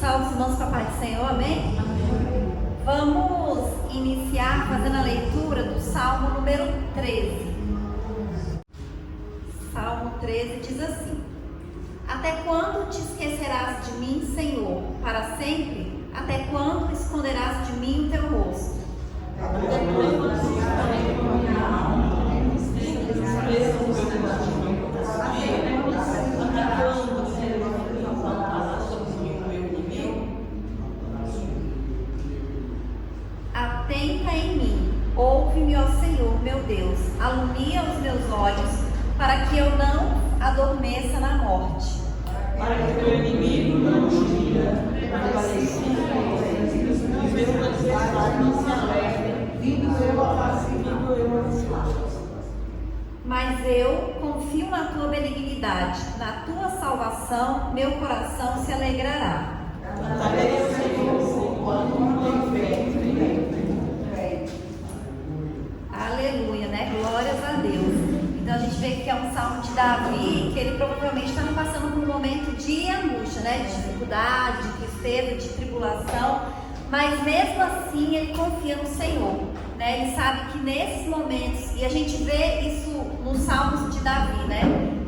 Salve os irmãos com a paz do Senhor, amém? Vamos iniciar fazendo a leitura do Salmo número 13. Salmo 13 diz assim: Até quando te esquecerás de mim, Senhor? Para sempre? Até quando esconderás de mim o teu rosto? Atenta em mim, ouve-me, ó Senhor, meu Deus, alumia os meus olhos, para que eu não adormeça na morte. Para que o teu inimigo não te diga, prevalecido os meus adversários não se alegrem, vindo eu a face, vindo eu a desfaço. Mas eu confio na tua benignidade, na tua salvação, meu coração se alegrará. Cantarei ao Senhor, quando não tenho feito. Aleluia, né? Glórias a Deus. Então a gente vê que é um salmo de Davi, que ele provavelmente estava passando por um momento de angústia, né? De dificuldade, de tristeza, de tribulação, mas mesmo assim ele confia no Senhor, né? Ele sabe que nesses momentos, e a gente vê isso nos salmos de Davi, né?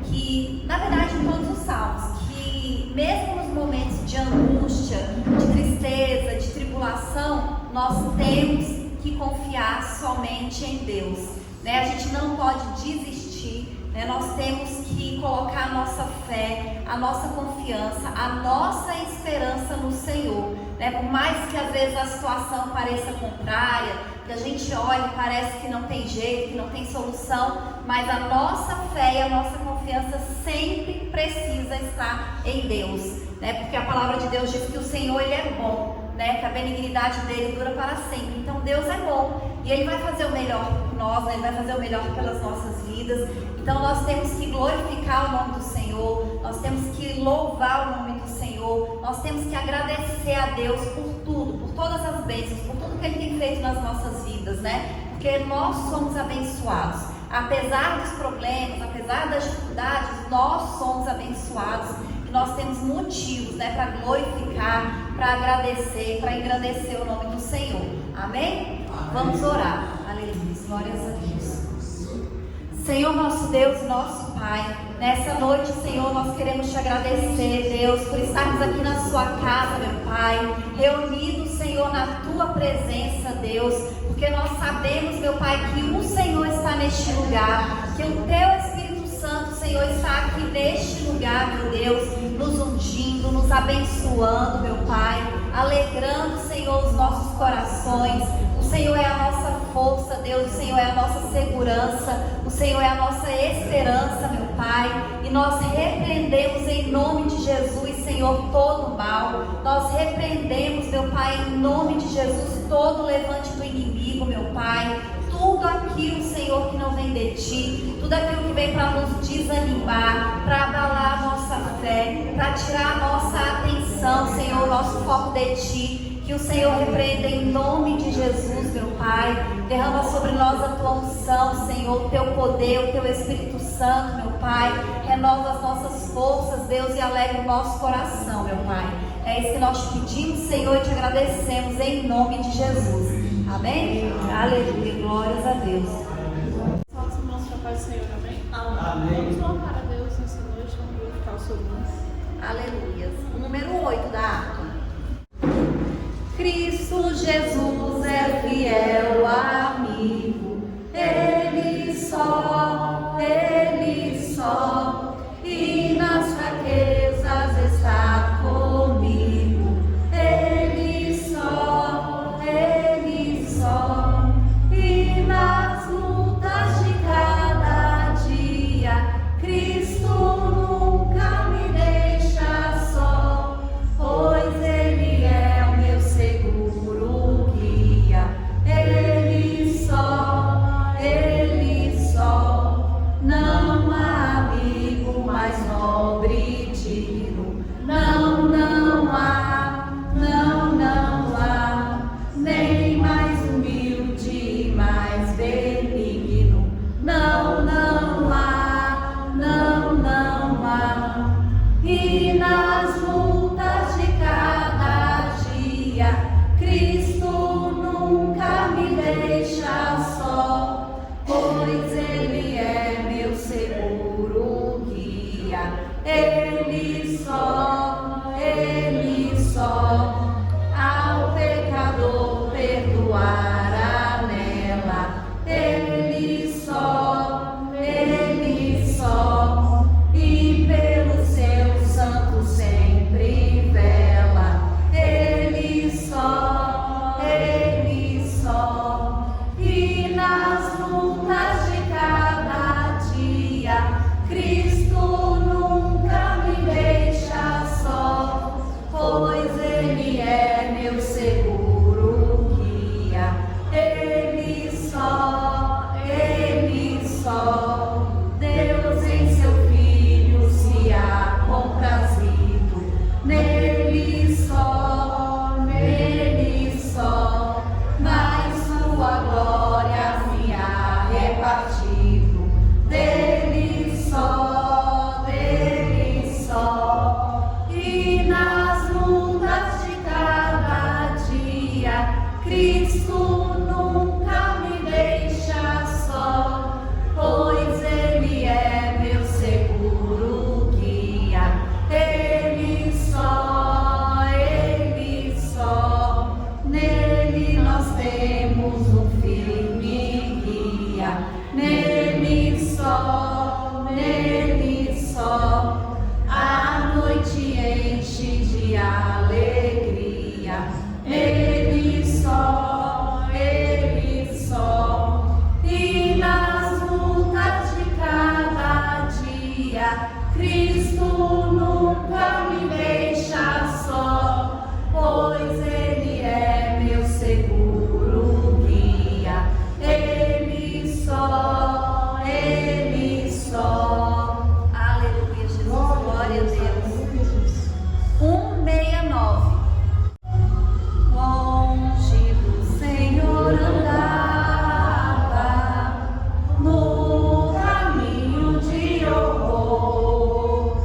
Que, na verdade, em todos os salmos, que mesmo nos momentos de angústia, de tristeza, de tribulação, nós temos que confiar somente em Deus, né? A gente não pode desistir, né? Nós temos que colocar a nossa fé, a nossa confiança, a nossa esperança no Senhor, né? Por mais que às vezes a situação pareça contrária, que a gente olhe e parece que não tem jeito, que não tem solução, mas a nossa fé e a nossa confiança sempre precisa estar em Deus, né? Porque a palavra de Deus diz que o Senhor, Ele é bom, né? Que a benignidade dele dura para sempre. Então Deus é bom e Ele vai fazer o melhor por nós, né? Ele vai fazer o melhor pelas nossas vidas. Então nós temos que glorificar o nome do Senhor, nós temos que louvar o nome do Senhor, nós temos que agradecer a Deus por tudo, por todas as bênçãos, por tudo que Ele tem feito nas nossas vidas, né? Porque nós somos abençoados. Apesar dos problemas, apesar das dificuldades, nós somos abençoados. Nós temos motivos, né, para glorificar, para agradecer, para engrandecer o nome do Senhor. Amém? Vamos orar. Aleluia. Glórias a Deus. Senhor, nosso Deus, nosso Pai, nessa noite, Senhor, nós queremos te agradecer, Deus, por estarmos aqui na sua casa, meu Pai, reunidos, Senhor, na tua presença, Deus, porque nós sabemos, meu Pai, que o Senhor está neste lugar, que o teu Espírito Santo, Senhor, está aqui neste lugar, meu Deus, nos ungindo, nos abençoando, meu Pai, alegrando, Senhor, os nossos corações. O Senhor é a nossa força, Deus, o Senhor é a nossa segurança, o Senhor é a nossa esperança, meu Pai, e nós repreendemos em nome de Jesus, Senhor, todo o mal. Nós repreendemos, meu Pai, em nome de Jesus, todo o levante do inimigo, meu Pai. Tudo aquilo, Senhor, que não vem de Ti, tudo aquilo que vem para nos desanimar, para abalar a nossa fé, para tirar a nossa atenção, Senhor, o nosso foco de Ti, que o Senhor repreenda em nome de Jesus, meu Pai. Derrama sobre nós a Tua unção, Senhor, o Teu poder, o Teu Espírito Santo, meu Pai. Renova as nossas forças, Deus, e alegra o nosso coração, meu Pai. É isso que nós te pedimos, Senhor, e te agradecemos em nome de Jesus. Amém? Aleluia, glórias a Deus. Salve os irmãos com a paz do Senhor, amém? Amém. Vamos louvar a Deus nessa noite, vamos glorificar o seu nome. Aleluia. O número 8 da harpa. Cristo Jesus é fiel amigo, Ele só, e nas fraquezas está comigo, Ele só, e nas lutas de cada dia, Cristo nunca me deixa só, pois Ele é o meu seguro guia, Ele só, não há amigo mais nobre e digno, não há, nem mais humilde, mais benigno, não há, e nas lutas de cada Ele só, ao pecador perdoar anela. Ele só, e pelo seu santo sempre vela. Ele só, e nas lutas de cada dia, Cristo nunca me deixa só, pois Ele é meu seguro guia. Ele só, Deus em seu Filho se há comprazido. Nele só, mas sua glória me há repartido. Dele só, e nas lutas de cada dia, Cristo nunca me deixa só, pois Ele é meu seguro guia. Ele só, nele nós temos um firme guia. Nele só, a noite enche de alegria. Ele só, e nas lutas de cada dia, Cristo nunca me deixa só, pois Ele é meu seguro guia. Ele só, aleluia, Jesus, glória a Deus. 169. Longe do Senhor andava, no caminho de horror,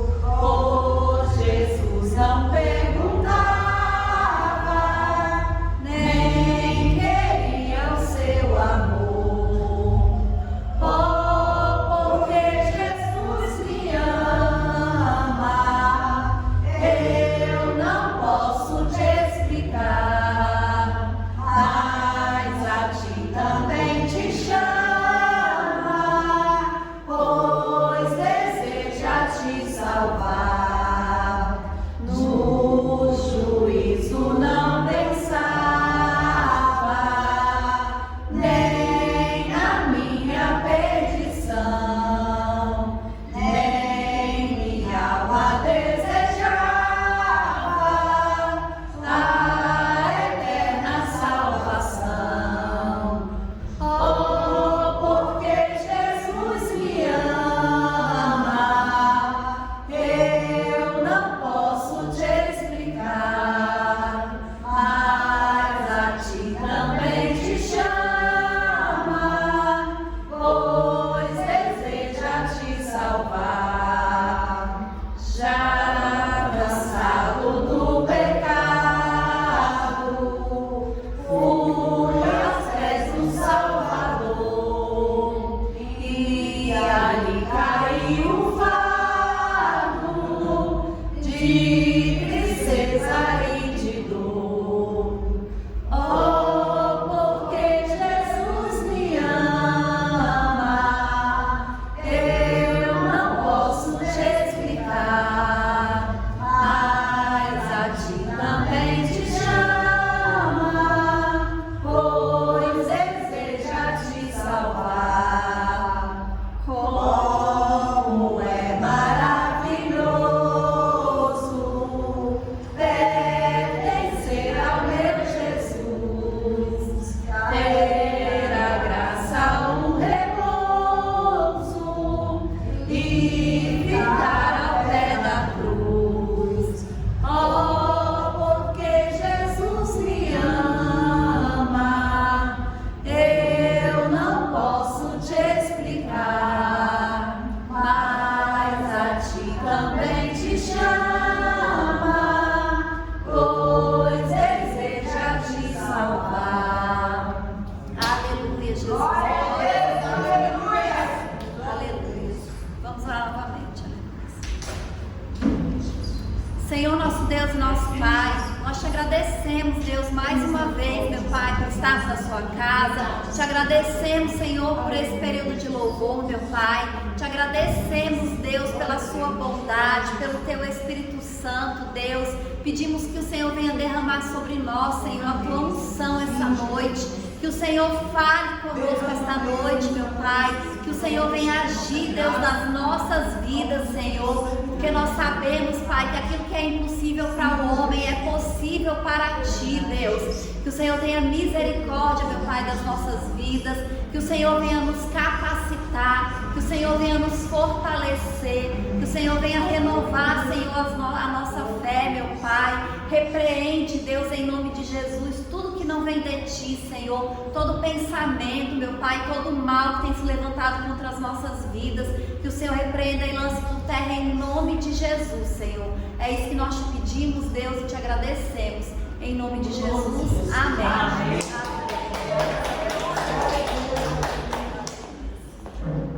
Senhor, nosso Deus e nosso Pai, nós te agradecemos, Deus, mais uma vez, meu Pai, por estarmos na sua casa. Te agradecemos, Senhor, por esse período de louvor, meu Pai. Te agradecemos, Deus, pela sua bondade, pelo teu Espírito Santo, Deus. Pedimos que o Senhor venha derramar sobre nós, Senhor, a tua unção essa noite. Que o Senhor fale conosco esta noite, meu Pai. Que o Senhor venha agir, Deus, nas nossas vidas, Senhor. Porque nós sabemos, Pai, que aquilo que é impossível para o homem é possível para Ti, Deus. Que o Senhor tenha misericórdia, meu Pai, das nossas vidas. Que o Senhor venha nos capacitar. Que o Senhor venha nos fortalecer. Que o Senhor venha renovar, Senhor, a nossa fé, meu Pai. Repreende, Deus, em nome de Jesus, tudo que não vem de Ti, Senhor. Todo pensamento, meu Pai, todo mal que tem se levantado contra as nossas vidas. Que o Senhor repreenda e lance por terra em nome de Jesus, Senhor. É isso que nós te pedimos, Deus, e te agradecemos. Em nome de Jesus. Amém. Amém.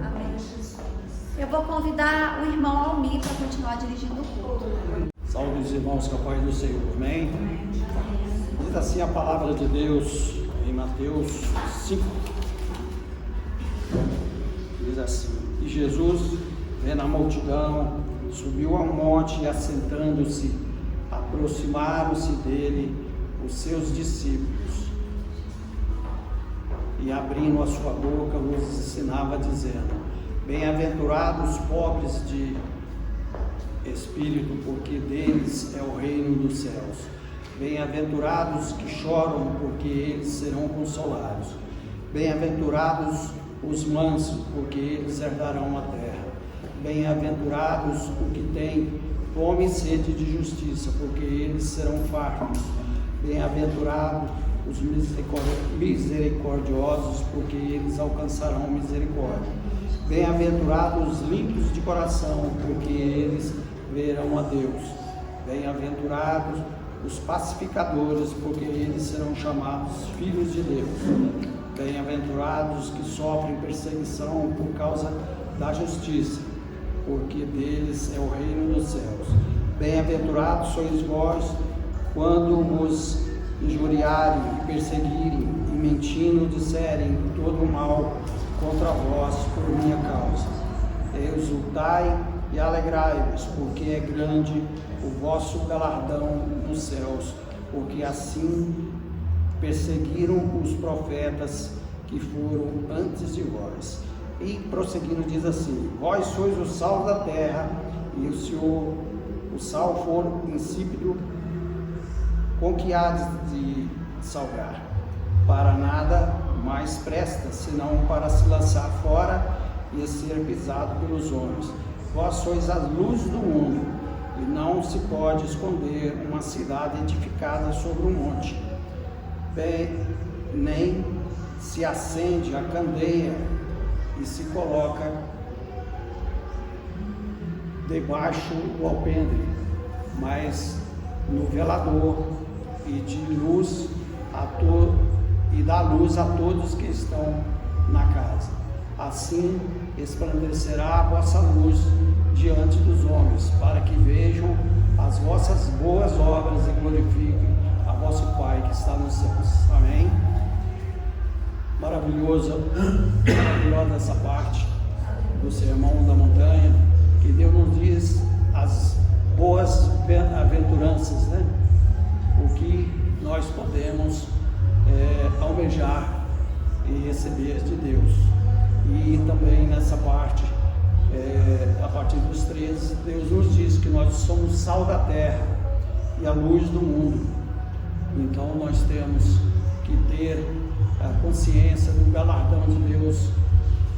Amém. Eu vou convidar o irmão Almir para continuar dirigindo o culto. Salve os irmãos com a paz do Senhor, amém? Diz assim a palavra de Deus em Mateus 5. Diz assim: E Jesus, vendo a multidão, subiu ao monte e, assentando-se, aproximaram-se dele os seus discípulos. E abrindo a sua boca, os ensinava, dizendo: Bem-aventurados os pobres de espírito, porque deles é o reino dos céus. Bem-aventurados que choram, porque eles serão consolados. Bem-aventurados os mansos, porque eles herdarão a terra. Bem-aventurados os que têm fome e sede de justiça, porque eles serão fartos. Bem-aventurados os misericordiosos, porque eles alcançarão misericórdia. Bem-aventurados os limpos de coração, porque eles verão a Deus. Bem-aventurados os pacificadores, porque eles serão chamados filhos de Deus. Bem-aventurados que sofrem perseguição por causa da justiça, porque deles é o reino dos céus. Bem-aventurados sois vós, quando vos injuriarem e perseguirem, e mentindo disserem todo o mal contra vós por minha causa. Exultai e alegrai-vos, porque é grande o vosso galardão nos céus, porque assim perseguiram os profetas que foram antes de vós. E prosseguindo diz assim: Vós sois o sal da terra, e se o sal for insípido, com que há de salgar? Para nada mais presta, senão para se lançar fora e ser pisado pelos homens. Vós sois a luz do mundo, e não se pode esconder uma cidade edificada sobre um monte. Nem se acende a candeia e se coloca debaixo do alpendre, mas no velador, e dá luz a todos que estão na casa. Assim resplandecerá a vossa luz diante dos homens, para que vejam as vossas boas obras e glorifiquem a vosso Pai que está nos céus. Amém? Maravilhosa essa parte do Sermão da Montanha, que Deus nos diz as boas aventuranças, né? O que nós podemos almejar e receber de Deus. E também nessa parte, a partir dos 13, Deus nos diz que nós somos sal da terra e a luz do mundo. Então nós temos que ter a consciência do galardão de Deus,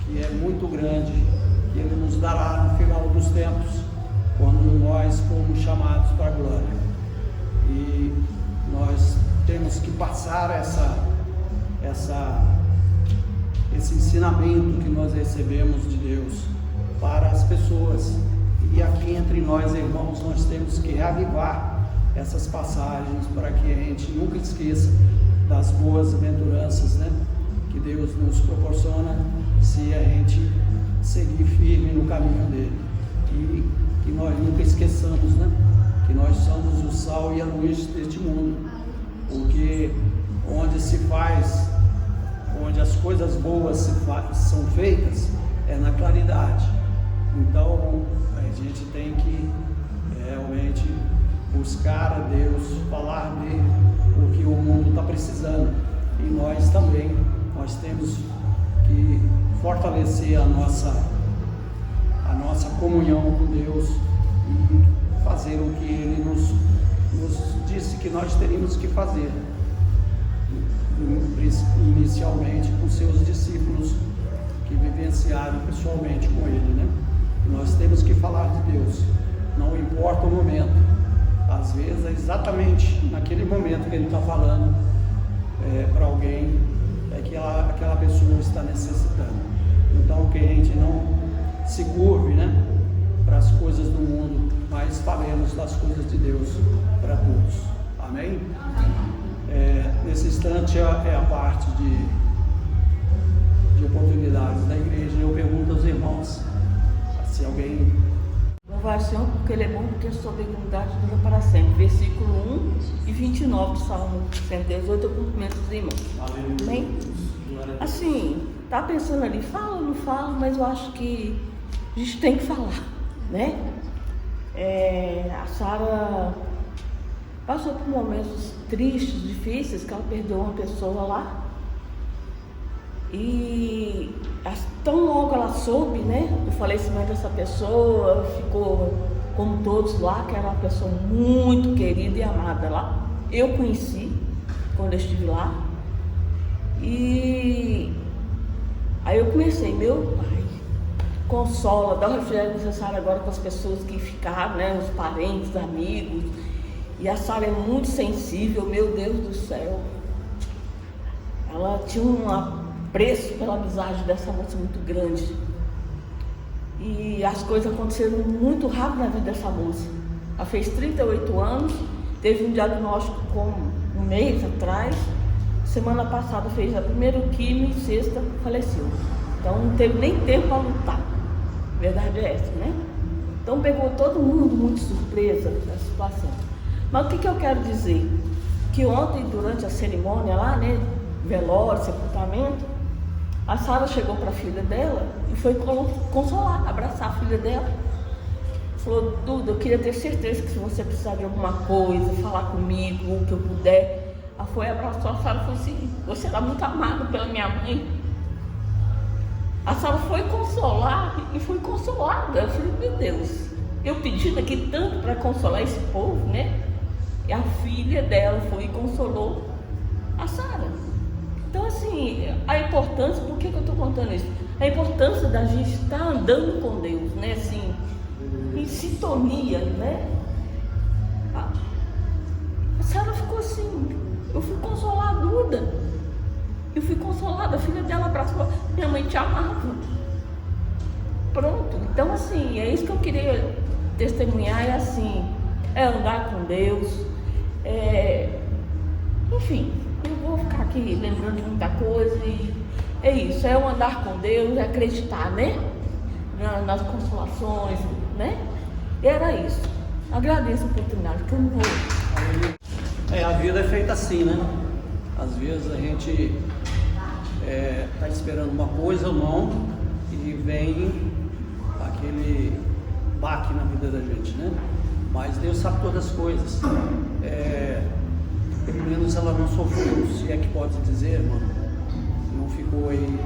que é muito grande, que Ele nos dará no final dos tempos, quando nós formos chamados para a glória. E nós temos que passar esse ensinamento que nós recebemos de Deus para as pessoas. E aqui entre nós, irmãos, nós temos que reavivar essas passagens para que a gente nunca esqueça das boas aventuranças, né, que Deus nos proporciona se a gente seguir firme no caminho dele. E que nós nunca esqueçamos, né, que nós sal e a luz deste mundo. Porque onde as coisas boas são feitas, é na claridade. Então, a gente tem que realmente buscar a Deus, falar dele, porque o mundo está precisando. E nós também, nós temos que fortalecer a nossa comunhão com Deus e fazer o que Ele nos disse que nós teríamos que fazer, inicialmente com seus discípulos que vivenciaram pessoalmente com Ele, né? Nós temos que falar de Deus, não importa o momento. Às vezes é exatamente naquele momento que Ele está falando para alguém, que aquela pessoa está necessitando. Então que a gente não se curve, né, para as coisas do mundo, mas falemos das coisas de Deus para todos. Amém? Nesse instante é a parte de oportunidades da igreja. Eu pergunto aos irmãos se alguém... Louvado Senhor, porque Ele é bom, porque a sua benignidade dura para sempre. Versículo 1 e 29 do Salmo 118, eu cumprimento os irmãos. Amém? Assim, tá pensando ali, fala ou não fala, mas eu acho que a gente tem que falar, né? A Sara passou por momentos tristes, difíceis, que ela perdeu uma pessoa lá. E tão logo ela soube, né, do falecimento dessa pessoa, ficou como todos lá, que era uma pessoa muito querida e amada lá. Eu conheci quando eu estive lá. E aí eu comecei, meu Pai, consola, dá o refrigério necessário agora para as pessoas que ficaram, né, os parentes, amigos. E a Sara é muito sensível, meu Deus do céu. Ela tinha um apreço pela amizade dessa moça muito grande. E as coisas aconteceram muito rápido na vida dessa moça. Ela fez 38 anos, teve um diagnóstico com um mês atrás. Semana passada fez a primeira quimio e sexta faleceu. Então não teve nem tempo para lutar. A verdade é essa, né? Então pegou todo mundo muito surpresa essa situação. Mas o que eu quero dizer? Que ontem, durante a cerimônia lá, né, velório, sepultamento, a Sara chegou para a filha dela e foi consolar, abraçar a filha dela. Falou, Duda, eu queria ter certeza que se você precisar de alguma coisa, falar comigo, o que eu puder. Ela foi, abraçou a Sara e falou assim, você era muito amada pela minha mãe. A Sara foi consolar e foi consolada. Eu falei, meu Deus, eu pedi daqui tanto para consolar esse povo, né? E a filha dela foi e consolou a Sara. Então, assim, a importância, por que eu estou contando isso? A importância da gente estar andando com Deus, né? Assim, em sintonia, né? A Sara ficou assim, eu fui consolar a Duda. Eu fui consolada, a filha dela abraçou, minha mãe te amava. Pronto, então assim, é isso que eu queria testemunhar, é assim, é andar com Deus, enfim, eu vou ficar aqui lembrando de muita coisa e é isso, é o andar com Deus, é acreditar, né? Nas consolações, né? E era isso. Agradeço a oportunidade, que eu não vou. A vida é feita assim, né? Às vezes a gente está esperando uma coisa ou não e vem aquele baque na vida da gente, né? Mas Deus sabe todas as coisas. Pelo menos ela não sofreu, se é que pode dizer, irmão. Não ficou aí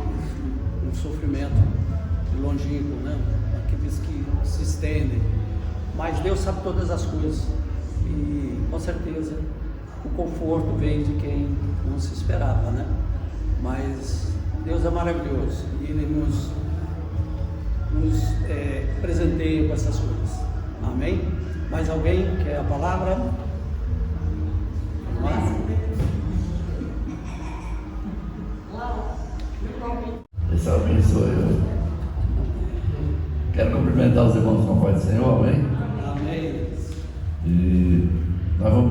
um sofrimento longínquo, né? Aqueles que se estendem. Mas Deus sabe todas as coisas. E com certeza o conforto vem de quem não se esperava, né? Mas Deus é maravilhoso e Ele nos presenteia com essas coisas. Amém? Mais alguém quer a palavra? Esse abençoe eu. Quero cumprimentar os irmãos com a paz do Senhor, amém? Amém. E eu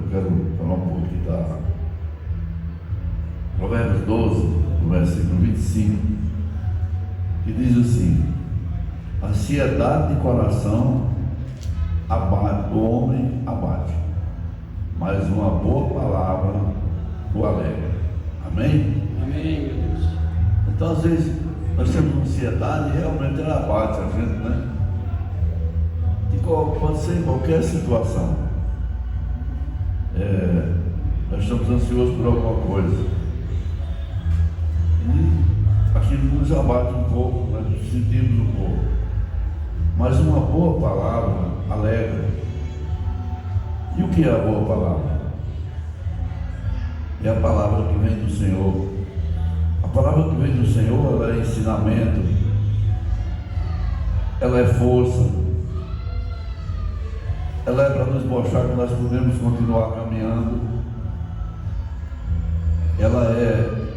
quero falar um pouco aqui da Provérbios 12, no versículo 25, que diz assim: ansiedade de coração abate, o homem abate, mas uma boa palavra o alegra. Amém? Amém, meu Deus. Então, às vezes, nós temos ansiedade e realmente ela abate a gente, né? Pode ser em qualquer situação. Nós estamos ansiosos por alguma coisa. E aquilo nos abate um pouco, nós nos sentimos um pouco. Mas uma boa palavra alegra. E o que é a boa palavra? É a palavra que vem do Senhor. A palavra que vem do Senhor, ela é ensinamento, ela é força, ela é para nos mostrar que nós podemos continuar caminhando, ela é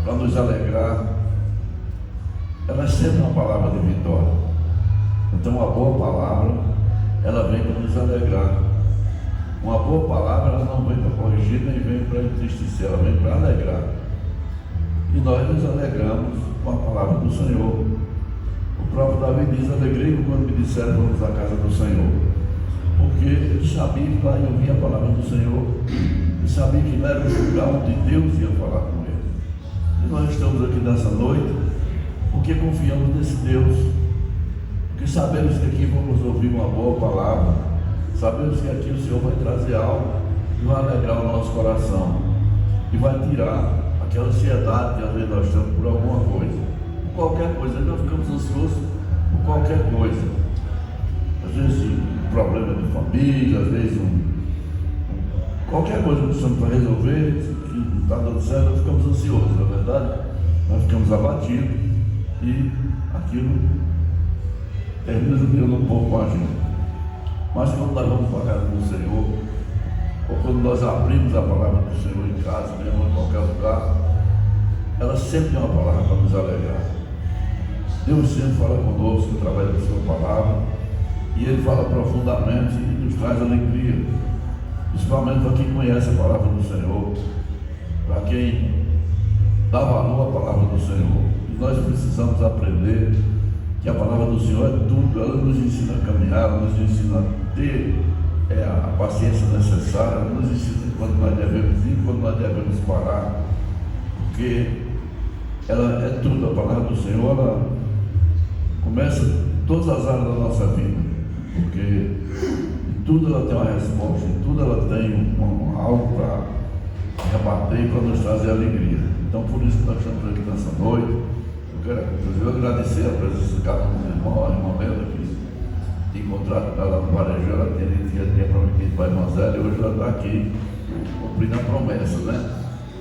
para nos alegrar, ela é sempre uma palavra de vitória. Então, a boa palavra, ela vem para nos alegrar. Uma boa palavra, ela não vem para corrigir, nem vem para entristecer, ela vem para alegrar. E nós nos alegramos com a palavra do Senhor. O próprio Davi diz: alegrei-me quando me disseram vamos à casa do Senhor. Porque ele sabia que lá ia ouvir a palavra do Senhor. Ele sabia que lá era o lugar onde Deus ia falar com ele. E nós estamos aqui nessa noite porque confiamos nesse Deus. Porque sabemos que aqui vamos ouvir uma boa palavra. Sabemos que aqui o Senhor vai trazer algo e vai alegrar o nosso coração. E vai tirar aquela ansiedade que às vezes nós temos por alguma coisa. Por qualquer coisa. Nós ficamos ansiosos por qualquer coisa. Às vezes um problema de família, às vezes qualquer coisa que estamos para resolver, que não está dando certo, nós ficamos ansiosos, não é verdade? Nós ficamos abatidos e aquilo termina judiando um pouco com a gente. Mas quando nós vamos para a casa do Senhor, ou quando nós abrimos a palavra do Senhor em casa, mesmo em qualquer lugar, ela sempre é uma palavra para nos alegrar. Deus sempre fala conosco através da sua palavra, e Ele fala profundamente e nos traz alegria, principalmente para quem conhece a palavra do Senhor, para quem dá valor à palavra do Senhor. E nós precisamos aprender que a palavra do Senhor é tudo. Ela nos ensina a caminhar, ela nos ensina a ter a paciência necessária, ela nos ensina quando nós devemos ir, quando nós devemos parar, porque ela é tudo. A palavra do Senhor, ela começa em todas as áreas da nossa vida, porque em tudo ela tem uma resposta, em tudo ela tem algo para rebater e para nos trazer alegria. Então, por isso que nós estamos aqui nessa noite. Eu quero, inclusive, agradecer a presença de cada um do irmão, a irmã Bela, que tinha encontrado ela no Varejão, ela tinha prometido para a irmã Zélia, e hoje ela está aqui cumprindo a promessa, né?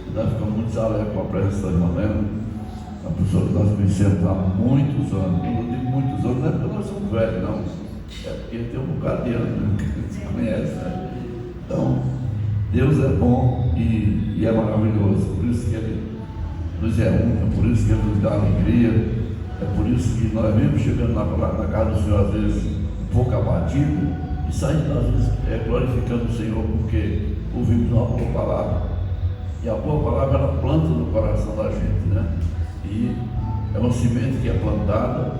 E nós ficamos muito alegres com a presença da irmã Bela, uma pessoa que nós conhecemos há muitos anos. Quando eu digo muitos anos, não é porque nós somos velhos, não. É porque tem um bocado de anos que a gente conhece, né? Então, Deus é bom e é maravilhoso, por isso que Ele nos é um, é por isso que Ele nos dá alegria, é por isso que nós mesmo chegando na casa do Senhor, às vezes um pouco abatido, e saindo às vezes glorificando o Senhor, porque ouvimos uma boa palavra, e a boa palavra ela planta no coração da gente, né? E é uma semente que é plantada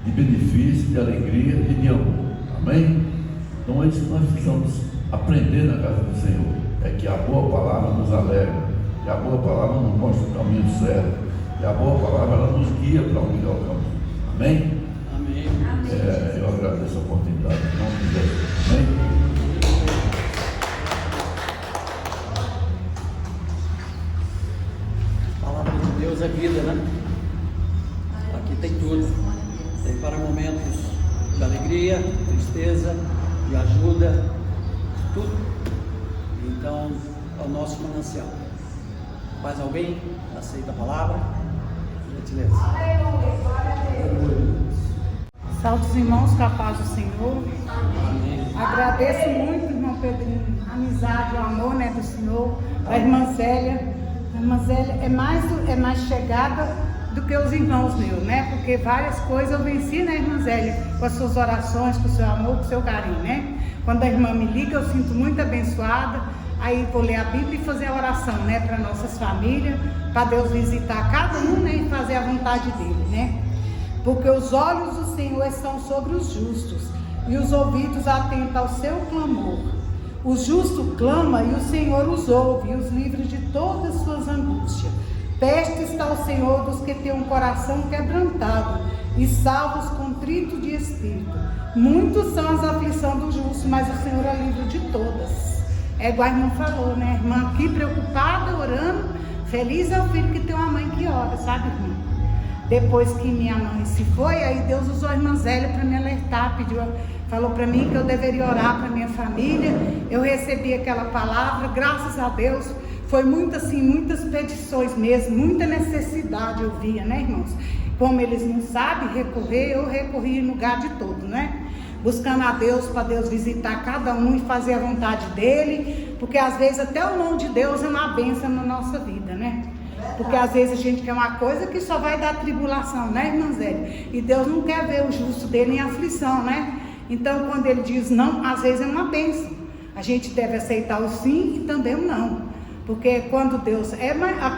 de benefício, de alegria e de amor, amém? Então é isso que nós precisamos aprender na casa do Senhor, é que a boa palavra nos alegra, e a boa palavra nos mostra o caminho certo, e a boa palavra ela nos guia para o melhor caminho, amém? Amém. Eu agradeço a oportunidade, em nome de Jesus, amém? A palavra de Deus é vida, né? Aqui tem tudo. Tem para momentos de alegria, de tristeza, de ajuda, tudo. Então, é o nosso manancial. Mais alguém aceita a palavra? Gentileza. Salve os irmãos, com a paz do Senhor. Amém. Agradeço muito, irmão Pedrinho, a amizade, o amor, né, do Senhor, da irmã Zélia. A irmã Zélia é mais chegada do que os irmãos meus, né? Porque várias coisas eu venci, né, irmã Zélia, com as suas orações, com o seu amor, com o seu carinho, né? Quando a irmã me liga, eu sinto muito abençoada. Aí vou ler a Bíblia e fazer a oração, né, para nossas famílias, para Deus visitar cada um, né, e fazer a vontade dele, né? Porque os olhos do Senhor estão sobre os justos e os ouvidos atentos ao seu clamor. O justo clama e o Senhor os ouve e os livra de todas as suas angústias. Perto está o Senhor dos que têm um coração quebrantado e salva os contritos de espírito. Muitos são as aflições do justo, mas o Senhor a livra de todas. É igual a irmã falou, né? A irmã aqui preocupada, orando. Feliz é o filho que tem uma mãe que ora, sabe, irmã? Depois que minha mãe se foi, aí Deus usou a irmã Zélia para me alertar, falou para mim que eu deveria orar para minha família. Eu recebi aquela palavra, graças a Deus. Foi muito assim, muitas petições mesmo, muita necessidade eu via, né, irmãos? Como eles não sabem recorrer, eu recorri no lugar de todo, né? Buscando a Deus, para Deus visitar cada um e fazer a vontade dele, porque às vezes até o nome de Deus é uma bênção na nossa vida, né? Porque às vezes a gente quer uma coisa que só vai dar tribulação, né, irmã Zé? E Deus não quer ver o justo dele em aflição, né? Então quando ele diz não, às vezes é uma bênção. A gente deve aceitar o sim e também o não. Porque quando Deus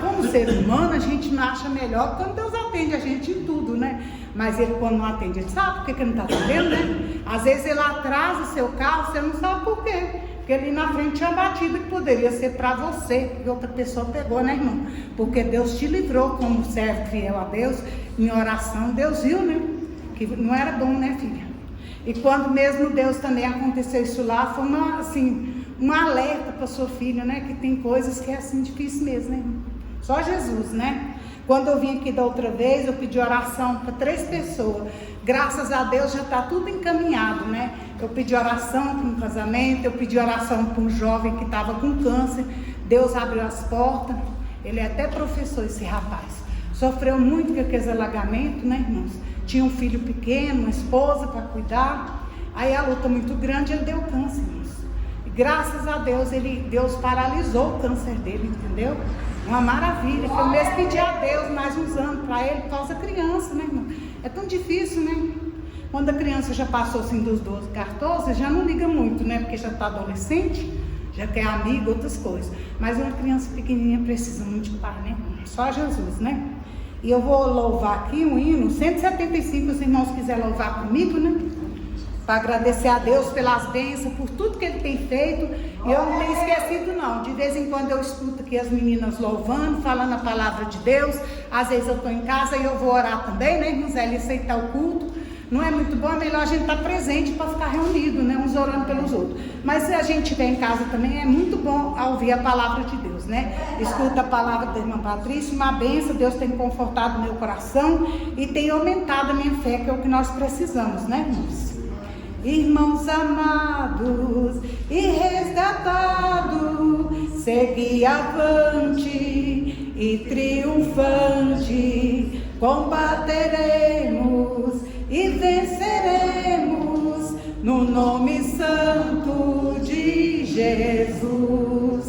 como ser humano, a gente não acha melhor quando Deus atende a gente em tudo, né? Mas ele quando não atende, ele sabe por que ele não está atendendo, né? Às vezes ele atrasa o seu carro, você não sabe por quê. Porque ali na frente tinha batida que poderia ser para você, porque outra pessoa pegou, né, irmão? Porque Deus te livrou como servo fiel a Deus, em oração, Deus viu, né? Que não era bom, né, filha? E quando mesmo Deus também aconteceu isso lá, foi um alerta para sua filha, né? Que tem coisas que é assim difícil mesmo, né? Só Jesus, né? Quando eu vim aqui da outra vez, eu pedi oração para 3 pessoas. Graças a Deus já está tudo encaminhado, né? Eu pedi oração para um casamento, eu pedi oração para um jovem que estava com câncer. Deus abriu as portas. Ele é até professor, esse rapaz. Sofreu muito com aqueles alagamentos, né, irmãos? Tinha um filho pequeno, uma esposa para cuidar. Aí a luta muito grande, ele deu câncer, irmãos. Graças a Deus, Deus paralisou o câncer dele, entendeu? Uma maravilha, que eu mesmo pedi a Deus mais uns anos para ele, por causa da criança, né, irmão? É tão difícil, né? Quando a criança já passou assim dos 12, 14, já não liga muito, né? Porque já está adolescente, já quer amigo, outras coisas. Mas uma criança pequenininha precisa muito de pai, né? Só Jesus, né? E eu vou louvar aqui um hino, 175, os irmãos quiserem louvar comigo, né? Para agradecer a Deus pelas bênçãos, por tudo que Ele tem feito. E eu não tenho esquecido não, de vez em quando eu escuto aqui as meninas louvando, falando a palavra de Deus. Às vezes eu estou em casa e eu vou orar também, né, irmãos? Ele aceitar o culto. Não é muito bom, é melhor a gente estar presente para ficar reunido, né? Uns orando pelos outros. Mas se a gente estiver em casa também, é muito bom ouvir a palavra de Deus, né? Escuta a palavra da irmã Patrícia, uma bênção. Deus tem confortado o meu coração e tem aumentado a minha fé, que é o que nós precisamos, né, irmãos? Irmãos amados e resgatados, segui avante e triunfante, combateremos e venceremos no nome santo de Jesus.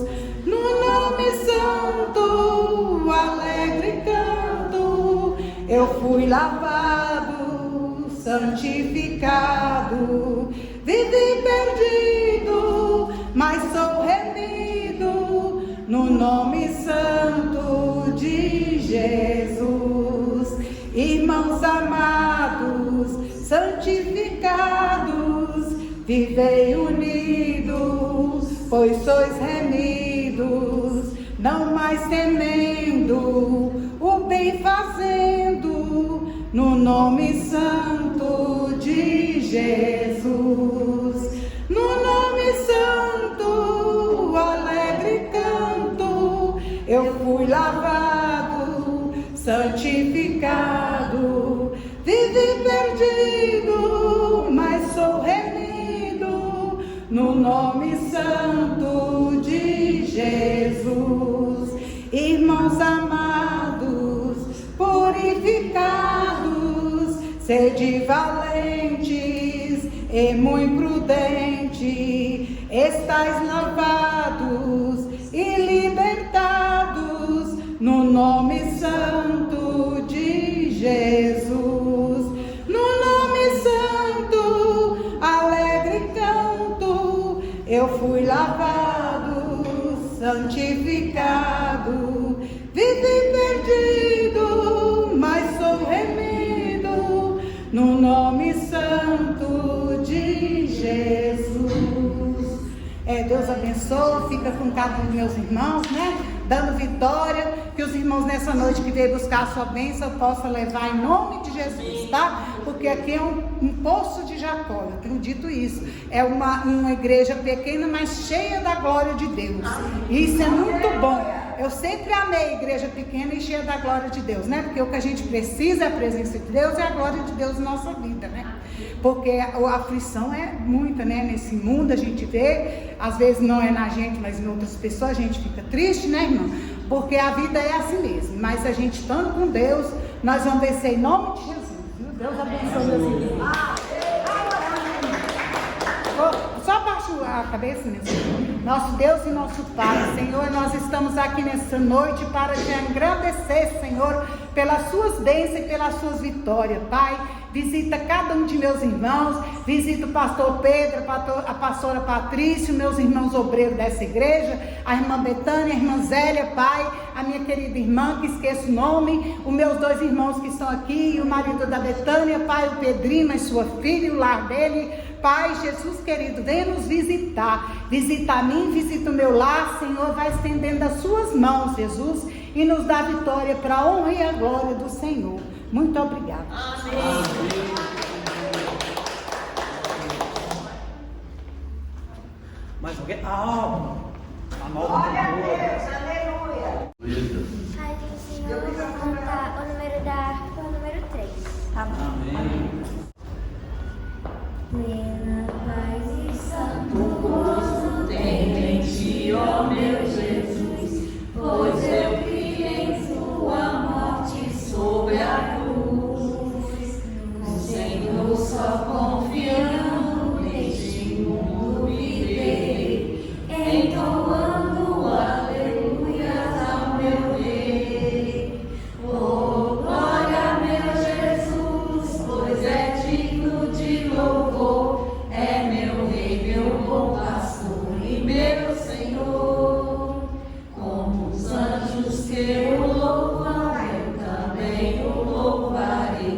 No nome santo, alegre canto, eu fui lavado, santificado, vivi perdido, mas sou remido no nome santo de Jesus. Irmãos amados, santificados, vivei unidos, pois sois remidos, não mais temendo, o bem fazendo, no nome santo de Jesus. No nome santo, alegre canto, eu fui lavado, santificado, vivi perdido, mas sou remido, no nome santo de Jesus. Irmãos amados, purificados, sede valentes e muito prudentes, estais lavados e libertados no nome santo de Jesus. No nome santo, alegre canto, eu fui lavado, santificado, vivi perdido, mas sou remido no nome santo de Jesus. Deus abençoa, fica com cada um dos meus irmãos, né? Dando vitória, que os irmãos nessa noite que veio buscar a sua bênção possam levar em nome de Jesus, tá? Porque aqui é um poço de Jacó, eu tenho dito isso. É uma igreja pequena, mas cheia da glória de Deus. E isso é muito bom. Eu sempre amei a igreja pequena e cheia da glória de Deus, né? Porque o que a gente precisa é a presença de Deus e a glória de Deus na nossa vida, né? Porque a aflição é muita, né? Nesse mundo a gente vê, às vezes não é na gente, mas em outras pessoas a gente fica triste, né, irmão? Porque a vida é assim mesmo. Mas a gente estando com Deus, nós vamos vencer em nome de Jesus. Viu? Deus abençoe meus irmãos. Só abaixa a cabeça, meu Senhor. Nosso Deus e nosso Pai, Senhor, nós estamos aqui nessa noite para te agradecer, Senhor, pelas suas bênçãos e pelas suas vitórias, Pai. Visita cada um de meus irmãos, visita o pastor Pedro, a pastora Patrícia, meus irmãos obreiros dessa igreja, a irmã Betânia, a irmã Zélia, Pai, a minha querida irmã, que esqueço o nome, os meus 2 irmãos que estão aqui, e o marido da Betânia, Pai, o Pedrinho, a sua filha e o lar dele. Pai, Jesus querido, venha nos visitar, visita a mim, visita o meu lar, Senhor, vai estendendo as suas mãos, Jesus, e nos dá vitória para a honra e a glória do Senhor. Muito obrigada. Amém. Mais alguém? A nova cantora. Aleluia. Pai do Senhor, eu vou cantar o número da harpa, o número 3. Amém. Plena paz e santo gozo tenho em ti, ó meu Jesus, pois eu criei em sua morte sobre a cruz. No Senhor só confiando, neste mundo viverei, entoando aleluias ao meu Rei. Oh, glória, meu Jesus, pois é digno de louvor, é meu Rei, meu bom pastor e meu Senhor. Como os anjos que o louvam, eu também o louvarei,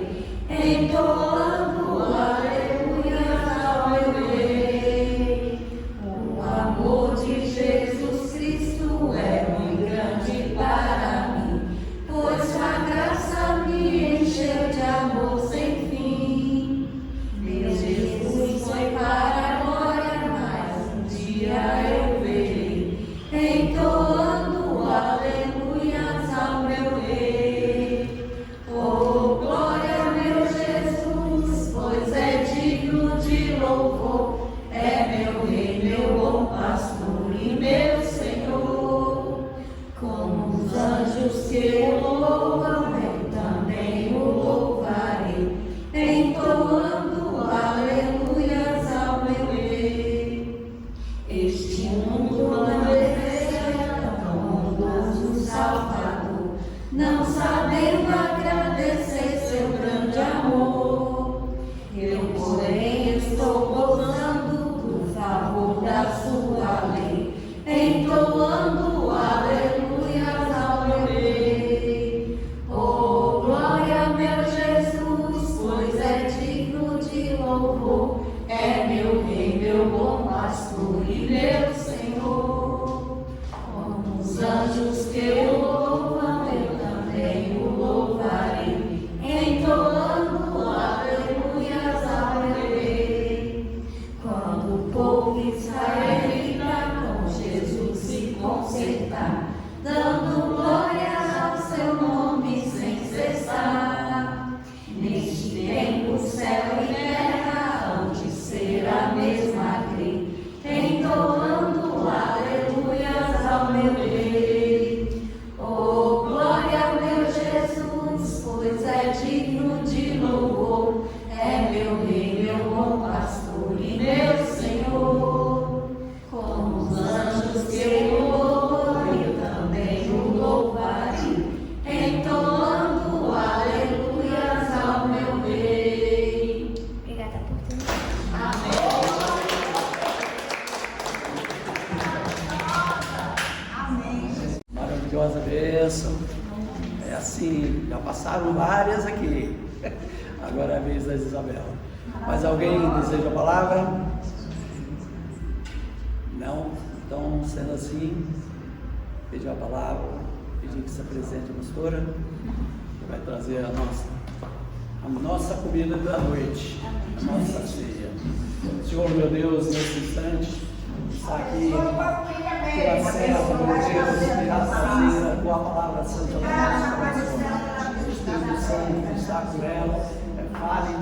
entoando aleluias ao meu Rei. O amor de Jesus Cristo é muito grande para mim, pois sua graça me encheu de amor sem fim. Meu Jesus foi para a glória, mas um dia eu verei, entoando aleluias ao meu Rei. Oh, glória, meu Jesus, pois é digno de louvor, é meu Rei, meu bom pastor e meu Senhor. Como os anjos que o louvam, eu também o louvarei, entoando aleluias ao meu Rei. Este mundo não deseja tão bondoso Salvador, não sabendo agradecer seu grande amor. Eu, porém, estou gozando do favor da sua lei, entoando aleluias ao meu Rei. Oh, glória, meu Jesus, pois é digno de louvor, é meu Rei, meu bom pastor e meu Senhor. Como os anjos que o louvam, eu também o louvarei, entoando aleluias ao meu Rei. Quando o povo israelita com Jesus se consertar, dando glórias ao seu nome sem cessar, neste tempo céu e terra hão de ser a mesma grei, entoando aleluias ao meu Rei. Oh, glória, meu Jesus, pois é digno de louvor, é meu Rei, meu bom pastor e meu Senhor. Como os anjos que o louvam, eu também o louvarei, entoando aleluias ao meu Rei. Obrigada por tudo. Maravilhosa bênção. É assim, já passaram várias aqui. Agora é a vez da Isabela. Mais alguém deseja a palavra? Não? Então, sendo assim, pedir a palavra, pedir que se apresente a pastora, que vai trazer a nossa comida da noite, a nossa ceia. Senhor, meu Deus, nesse instante, está aqui pela serva, meu Deus, irá trazer a tua palavra santa no nosso coração. O Espírito Santo está por ela. Fale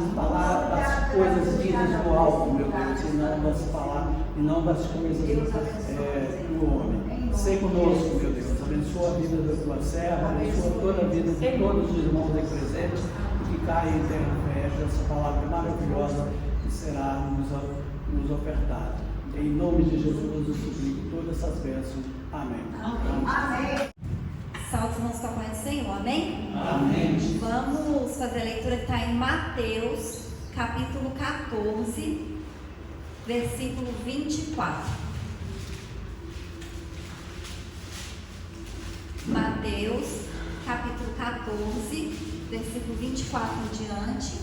das coisas vindas do alto, meu Deus, e não das coisas do homem. Seja conosco, meu Deus. Abençoa a vida da tua serva, abençoa toda a vida de todos os irmãos aqui presentes, que caem em terra fértil, essa palavra maravilhosa que será nos ofertada. Em nome de Jesus, eu suplico todas essas bênçãos. Amém. Amém. Salve os irmãos com a do Senhor, amém? Amém. Vamos fazer a leitura que está em Mateus, capítulo 14, versículo 24. Mateus, capítulo 14, versículo 24 em diante.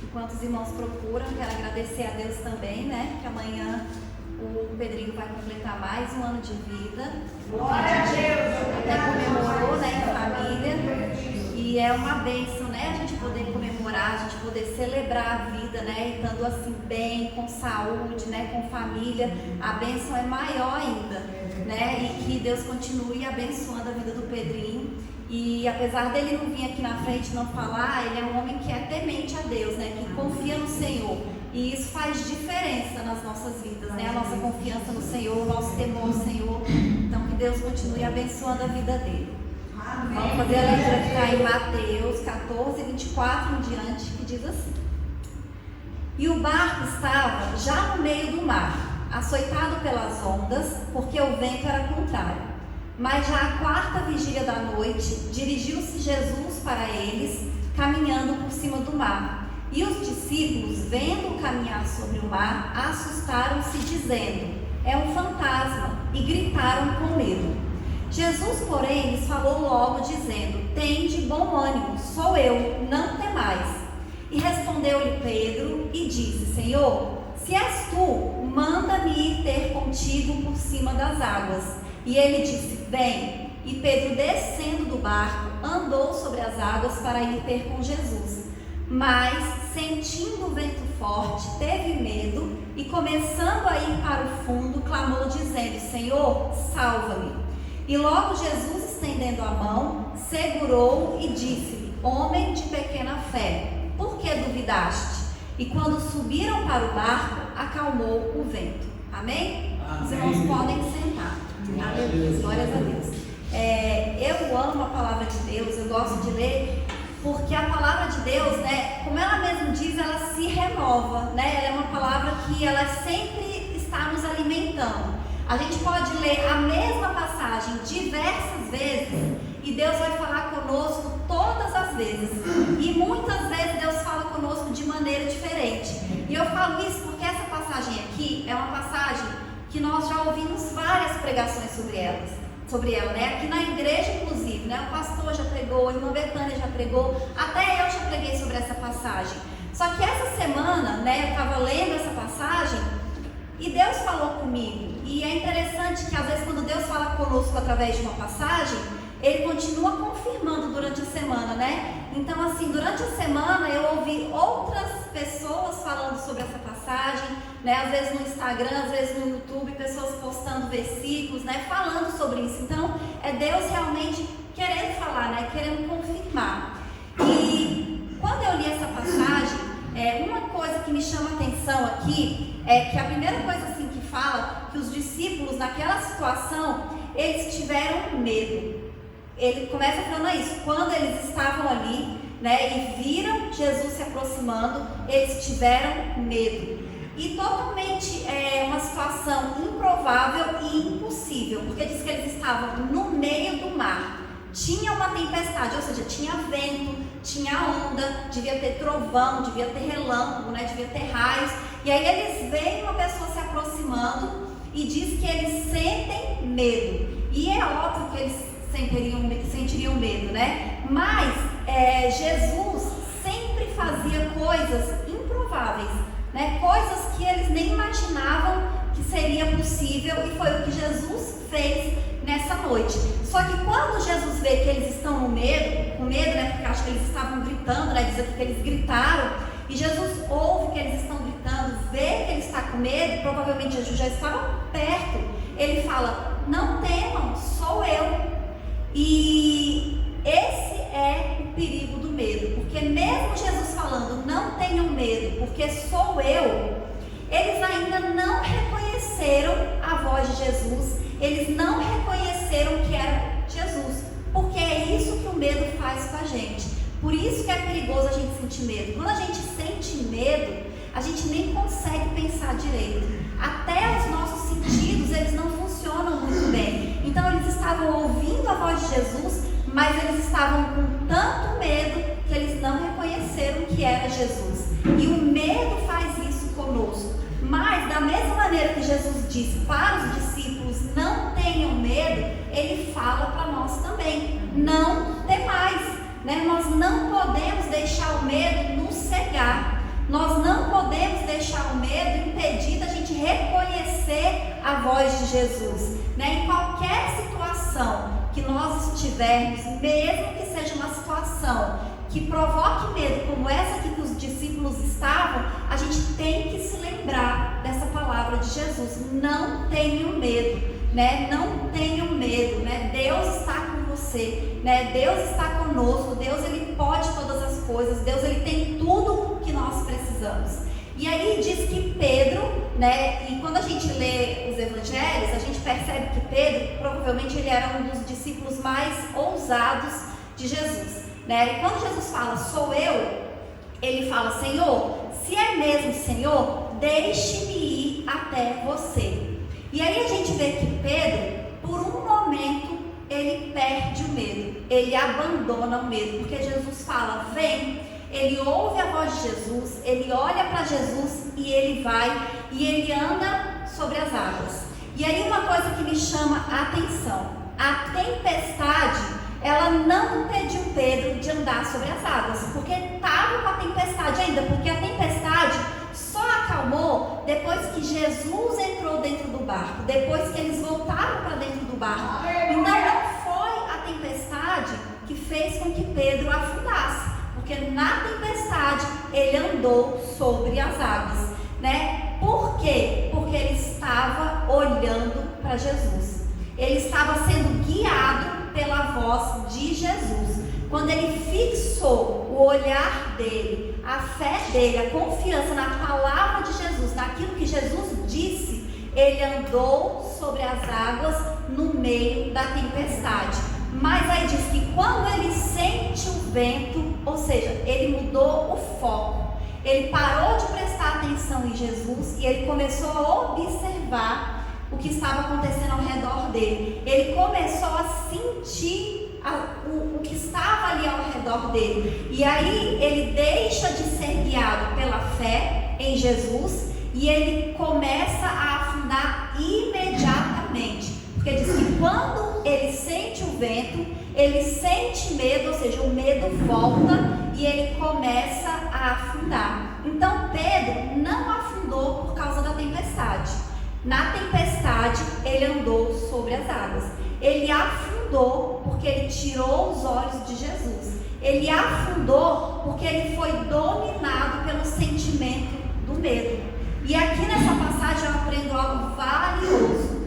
Enquanto os irmãos procuram, quero agradecer a Deus também, né? Que amanhã o Pedrinho vai completar mais um ano de vida. Glória a Deus! Até comemorou, né, em família. E é uma bênção, né? A gente poder comemorar, a gente poder celebrar a vida, né? Estando assim bem, com saúde, né? Com família. A bênção é maior ainda, né? E que Deus continue abençoando a vida do Pedrinho. E apesar dele não vir aqui na frente não falar, ele é um homem que é temente a Deus, né? Que confia no Senhor. E isso faz diferença nas nossas vidas, né? A nossa confiança no Senhor, o nosso temor ao Senhor. Então que Deus continue abençoando a vida dele. Amém. Vamos fazer a leitura que está em Mateus 14, 24 em diante, que diz assim: E o barco estava já no meio do mar, açoitado pelas ondas, porque o vento era contrário. Mas já à quarta vigília da noite, dirigiu-se Jesus para eles, caminhando por cima do mar. E os discípulos, vendo-o caminhar sobre o mar, assustaram-se, dizendo: É um fantasma, e gritaram com medo. Jesus, porém, lhes falou logo, dizendo: Tende bom ânimo, sou eu, não temais. E respondeu-lhe Pedro e disse: Senhor, se és tu, manda-me ir ter contigo por cima das águas. E ele disse: Vem. E Pedro, descendo do barco, andou sobre as águas para ir ter com Jesus. Mas, sentindo o vento forte, teve medo e, começando a ir para o fundo, clamou, dizendo: Senhor, salva-me. E logo Jesus, estendendo a mão, segurou-o e disse-lhe: Homem de pequena fé, por que duvidaste? E quando subiram para o barco, acalmou o vento. Amém? Amém. Os irmãos podem sentar. Aleluia, glórias a Deus. Eu amo a palavra de Deus, eu gosto de ler, porque a palavra de Deus, né, como ela mesma diz, ela se renova, né? Ela é uma palavra que ela sempre está nos alimentando. A gente pode ler a mesma passagem diversas vezes e Deus vai falar conosco todas as vezes. E muitas vezes Deus fala conosco de maneira diferente. E eu falo isso porque essa passagem aqui é uma passagem que nós já ouvimos várias pregações sobre ela, né? Aqui na igreja, inclusive, né? O pastor já pregou, a irmã Betânia já pregou, até eu já preguei sobre essa passagem. Só que essa semana, né, eu estava lendo essa passagem e Deus falou comigo. E é interessante que às vezes quando Deus fala conosco através de uma passagem, Ele continua confirmando durante a semana, né? Então, assim, durante a semana eu ouvi outras pessoas falando sobre essa passagem, né? Às vezes no Instagram, às vezes no YouTube, pessoas postando versículos, né? Falando sobre isso. Então, é Deus realmente querendo falar, né? Querendo confirmar. E quando eu li essa passagem, uma coisa que me chama a atenção aqui é que a primeira coisa assim que fala que os discípulos naquela situação, eles tiveram medo. Ele começa falando isso, quando eles estavam ali, né, e viram Jesus se aproximando, eles tiveram medo. E totalmente uma situação improvável e impossível, porque diz que eles estavam no meio do mar. Tinha uma tempestade, ou seja, tinha vento, tinha onda, devia ter trovão, devia ter relâmpago, né, devia ter raios. E aí eles veem uma pessoa se aproximando e diz que eles sentem medo. E é óbvio que eles sentiriam medo, né? Mas Jesus sempre fazia coisas improváveis, né? Coisas que eles nem imaginavam que que seria possível, e foi o que Jesus fez nessa noite. Só que quando Jesus vê que eles estão com medo, né, porque acho que eles estavam gritando, né, diz aqui que eles gritaram, e Jesus ouve que eles estão gritando, vê que ele está com medo, provavelmente Jesus já estava perto, ele fala: não temam, sou eu. E esse é o perigo do medo, porque mesmo Jesus falando: não tenham medo, porque sou eu, eles ainda não reconheceram a voz de Jesus, eles não reconheceram que era Jesus, porque é isso que o medo faz com a gente. Por isso que é perigoso a gente sentir medo. Quando a gente sente medo, a gente nem consegue pensar direito. Até os nossos sentidos, eles não funcionam muito bem. Então eles estavam ouvindo a voz de Jesus, mas eles estavam com tanto medo que eles não reconheceram que era Jesus. E o medo faz isso conosco. Mas da mesma maneira que Jesus disse para os discípulos: não tenham medo, ele fala para nós também: não temais. Nós não podemos deixar o medo nos cegar. Nós não podemos deixar o medo impedir da gente reconhecer a voz de Jesus. Em qualquer situação que nós estivermos, mesmo que seja uma situação que provoque medo, como essa aqui que os discípulos estavam, a gente tem que se lembrar dessa palavra de Jesus: não tenham medo, não tenham medo, Deus está com você, Deus está conosco, Deus ele pode todas as coisas, Deus ele tem tudo que nós precisamos. E aí diz que Pedro, e quando a gente lê os evangelhos, a gente percebe que Pedro, provavelmente ele era um dos discípulos mais ousados de Jesus. E quando Jesus fala: sou eu, ele fala: Senhor, se é mesmo Senhor, deixe-me ir até você. E aí a gente vê que Pedro, por um momento, ele perde o medo, ele abandona o medo, porque Jesus fala: vem. Ele ouve a voz de Jesus, ele olha para Jesus e ele vai e ele anda sobre as águas. E aí uma coisa que me chama a atenção: a tempestade, ela não impediu Pedro de andar sobre as águas, porque estava com a tempestade ainda, porque a tempestade só acalmou depois que Jesus entrou dentro do barco, depois que eles voltaram para dentro do barco. Então não foi a tempestade que fez com que Pedro afundasse, porque na tempestade ele andou sobre as águas, Por quê? Porque ele estava olhando para Jesus, ele estava sendo guiado pela voz de Jesus. Quando ele fixou o olhar dele, a fé dele, a confiança na palavra de Jesus, naquilo que Jesus disse, ele andou sobre as águas no meio da tempestade. Mas aí diz que quando ele sente o vento, ou seja, ele mudou o foco, ele parou de prestar atenção em Jesus e ele começou a observar o que estava acontecendo ao redor dele. Ele começou a sentir o que estava ali ao redor dele. E aí ele deixa de ser guiado pela fé em Jesus e ele começa a afundar imediatamente. Porque diz que quando ele sente o vento, ele sente medo, ou seja, o medo volta e ele começa a afundar. Então Pedro não afundou por causa da tempestade. Na tempestade ele andou sobre as águas. Ele afundou porque ele tirou os olhos de Jesus. Ele afundou porque ele foi dominado pelo sentimento do medo. E aqui nessa passagem eu aprendo algo valioso,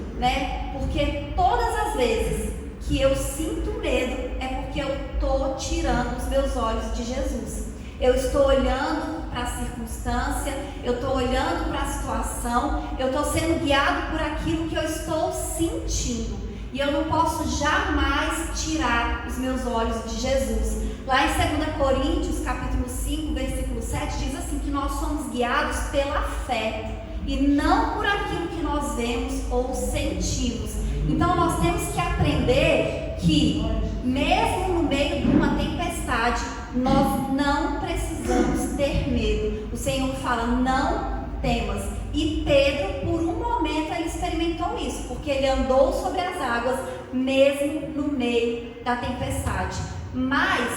Porque todas as vezes que eu sinto medo é porque eu estou tirando os meus olhos de Jesus. Eu estou olhando para a circunstância, eu estou olhando para a situação, eu estou sendo guiado por aquilo que eu estou sentindo. E eu não posso jamais tirar os meus olhos de Jesus. Lá em 2 Coríntios, capítulo 5, versículo 7, diz assim que nós somos guiados pela fé e não por aquilo que nós vemos ou sentimos. Então nós temos que aprender que mesmo no meio de uma tempestade, nós não precisamos ter medo. O Senhor fala: não temas. E Pedro, por um momento, ele experimentou isso, porque ele andou sobre as águas mesmo no meio da tempestade. Mas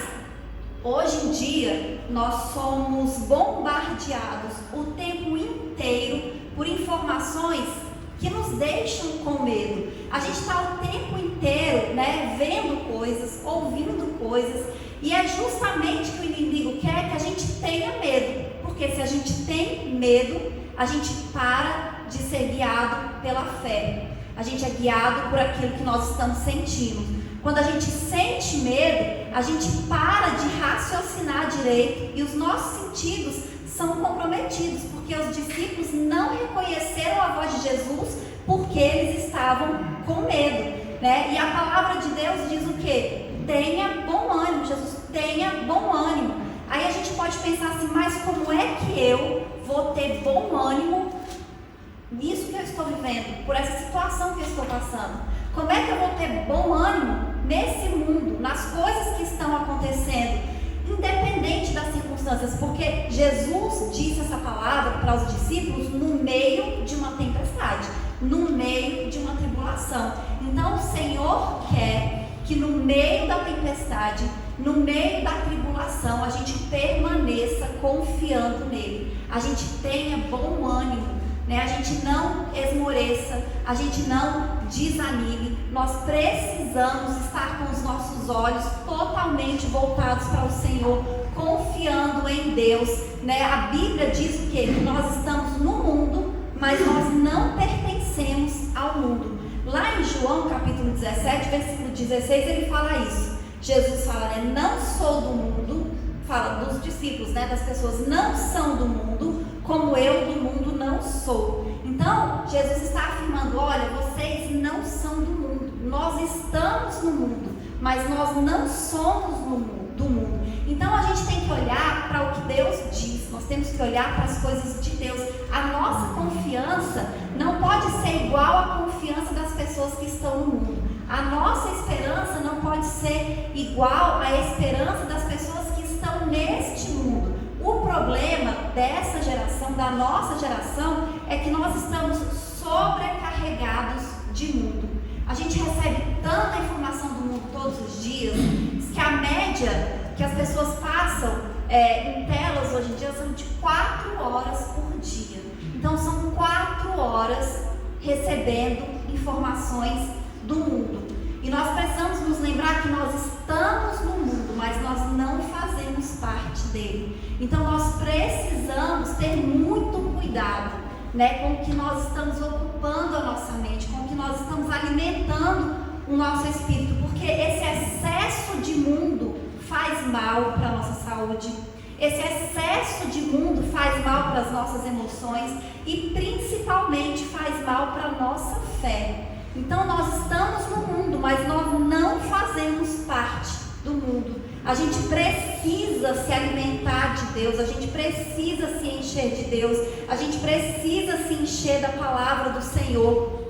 hoje em dia nós somos bombardeados o tempo inteiro por informações que nos deixam com medo. A gente está o tempo inteiro, né, vendo coisas, ouvindo coisas, e é justamente que o inimigo quer que a gente tenha medo, porque se a gente tem medo, a gente para de ser guiado pela fé. A gente é guiado por aquilo que nós estamos sentindo. Quando a gente sente medo, a gente para de raciocinar direito e os nossos sentidos são comprometidos, porque os discípulos não reconheceram a voz de Jesus porque eles estavam com medo, né? E a palavra de Deus diz o quê? Tenha bom ânimo, Jesus, tenha bom ânimo. Aí a gente pode pensar assim, mas como é que eu vou ter bom ânimo nisso que eu estou vivendo, por essa situação que eu estou passando? Como é que eu vou ter bom ânimo nesse mundo, nas coisas que estão acontecendo, independente das circunstâncias? Porque Jesus disse essa palavra para os discípulos no meio de uma tempestade, no meio de uma tribulação. Então o Senhor quer que no meio da tempestade, no meio da tribulação, a gente permaneça confiando nele, a gente tenha bom ânimo, né? A gente não esmoreça, a gente não desanime. Nós precisamos estar com os nossos olhos totalmente voltados para o Senhor, confiando em Deus, né? A Bíblia diz o quê? Que nós estamos no mundo, mas nós não pertencemos ao mundo. Lá em João capítulo 17, versículo 16, ele fala isso. Jesus fala, né? Não sou do mundo, fala dos discípulos, né? Das pessoas, não são do mundo, como eu do mundo não sou. Então, Jesus está afirmando, olha, vocês não são do mundo, nós estamos no mundo, mas nós não somos do mundo. Então a gente tem que olhar para o que Deus diz, nós temos que olhar para as coisas de Deus. A nossa confiança não pode ser igual à confiança das pessoas que estão no mundo. A nossa esperança não pode ser igual à esperança das pessoas que estão neste mundo. O problema dessa geração, da nossa geração, é que nós estamos sobrecarregados de mundo. A gente recebe tanta informação do mundo todos os dias, que a média que as pessoas passam em telas hoje em dia são de 4 horas por dia. Então são 4 horas recebendo informações do mundo. E nós precisamos nos lembrar que nós estamos no mundo, mas nós não fazemos parte dele. Então nós precisamos ter muito cuidado, né, com o que nós estamos ocupando a nossa mente, com o que nós estamos alimentando o nosso espírito, porque esse excesso de mundo faz mal para a nossa saúde, esse excesso de mundo faz mal para as nossas emoções e principalmente faz mal para a nossa fé. Então nós estamos no mundo, mas nós não fazemos parte do mundo. A gente precisa se alimentar de Deus, a gente precisa se encher de Deus, a gente precisa se encher da palavra do Senhor.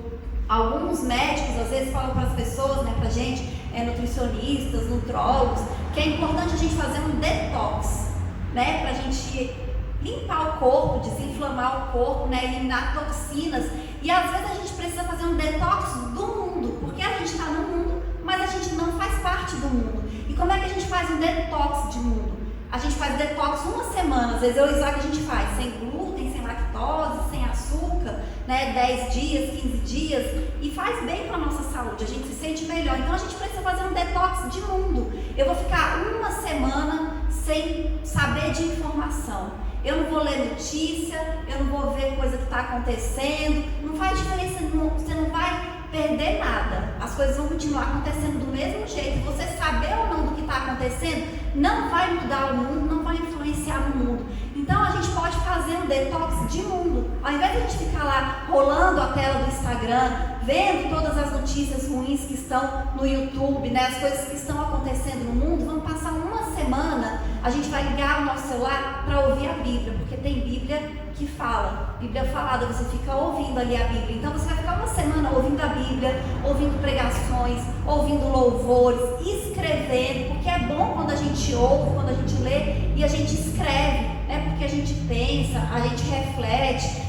Alguns médicos às vezes falam para as pessoas, né, para a gente, nutricionistas, nutrólogos, que é importante a gente fazer um detox, né, para a gente limpar o corpo, desinflamar o corpo, né, eliminar toxinas. E às vezes a gente precisa fazer um detox do mundo, porque a gente está no mundo, mas a gente não faz parte do mundo. E como é que a gente faz um detox de mundo? A gente faz detox uma semana, às vezes eu e o Isaac a gente faz sem glúten, sem lactose, sem açúcar, né, 10 dias, 15 dias, e faz bem para a nossa saúde, a gente se sente melhor. Então a gente precisa fazer um detox de mundo. Eu vou ficar uma semana sem saber de informação. Eu não vou ler notícia, eu não vou ver coisa que está acontecendo, não faz diferença, você não vai perder nada, as coisas vão continuar acontecendo do mesmo jeito. Você saber ou não do que está acontecendo não vai mudar o mundo, não vai influenciar no mundo. Então a gente pode fazer um detox de mundo, ao invés de a gente ficar lá rolando a tela do Instagram, vendo todas as notícias ruins que estão no YouTube, né, as coisas que estão acontecendo no mundo. Vamos passar uma semana, a gente vai ligar o nosso celular para ouvir a Bíblia, porque tem Bíblia que fala, Bíblia falada, você fica ouvindo ali a Bíblia. Então você vai ficar uma semana ouvindo a Bíblia, ouvindo pregações, ouvindo louvores, escrevendo, porque é bom quando a gente ouve, quando a gente lê e a gente escreve, né? Porque a gente pensa, a gente reflete,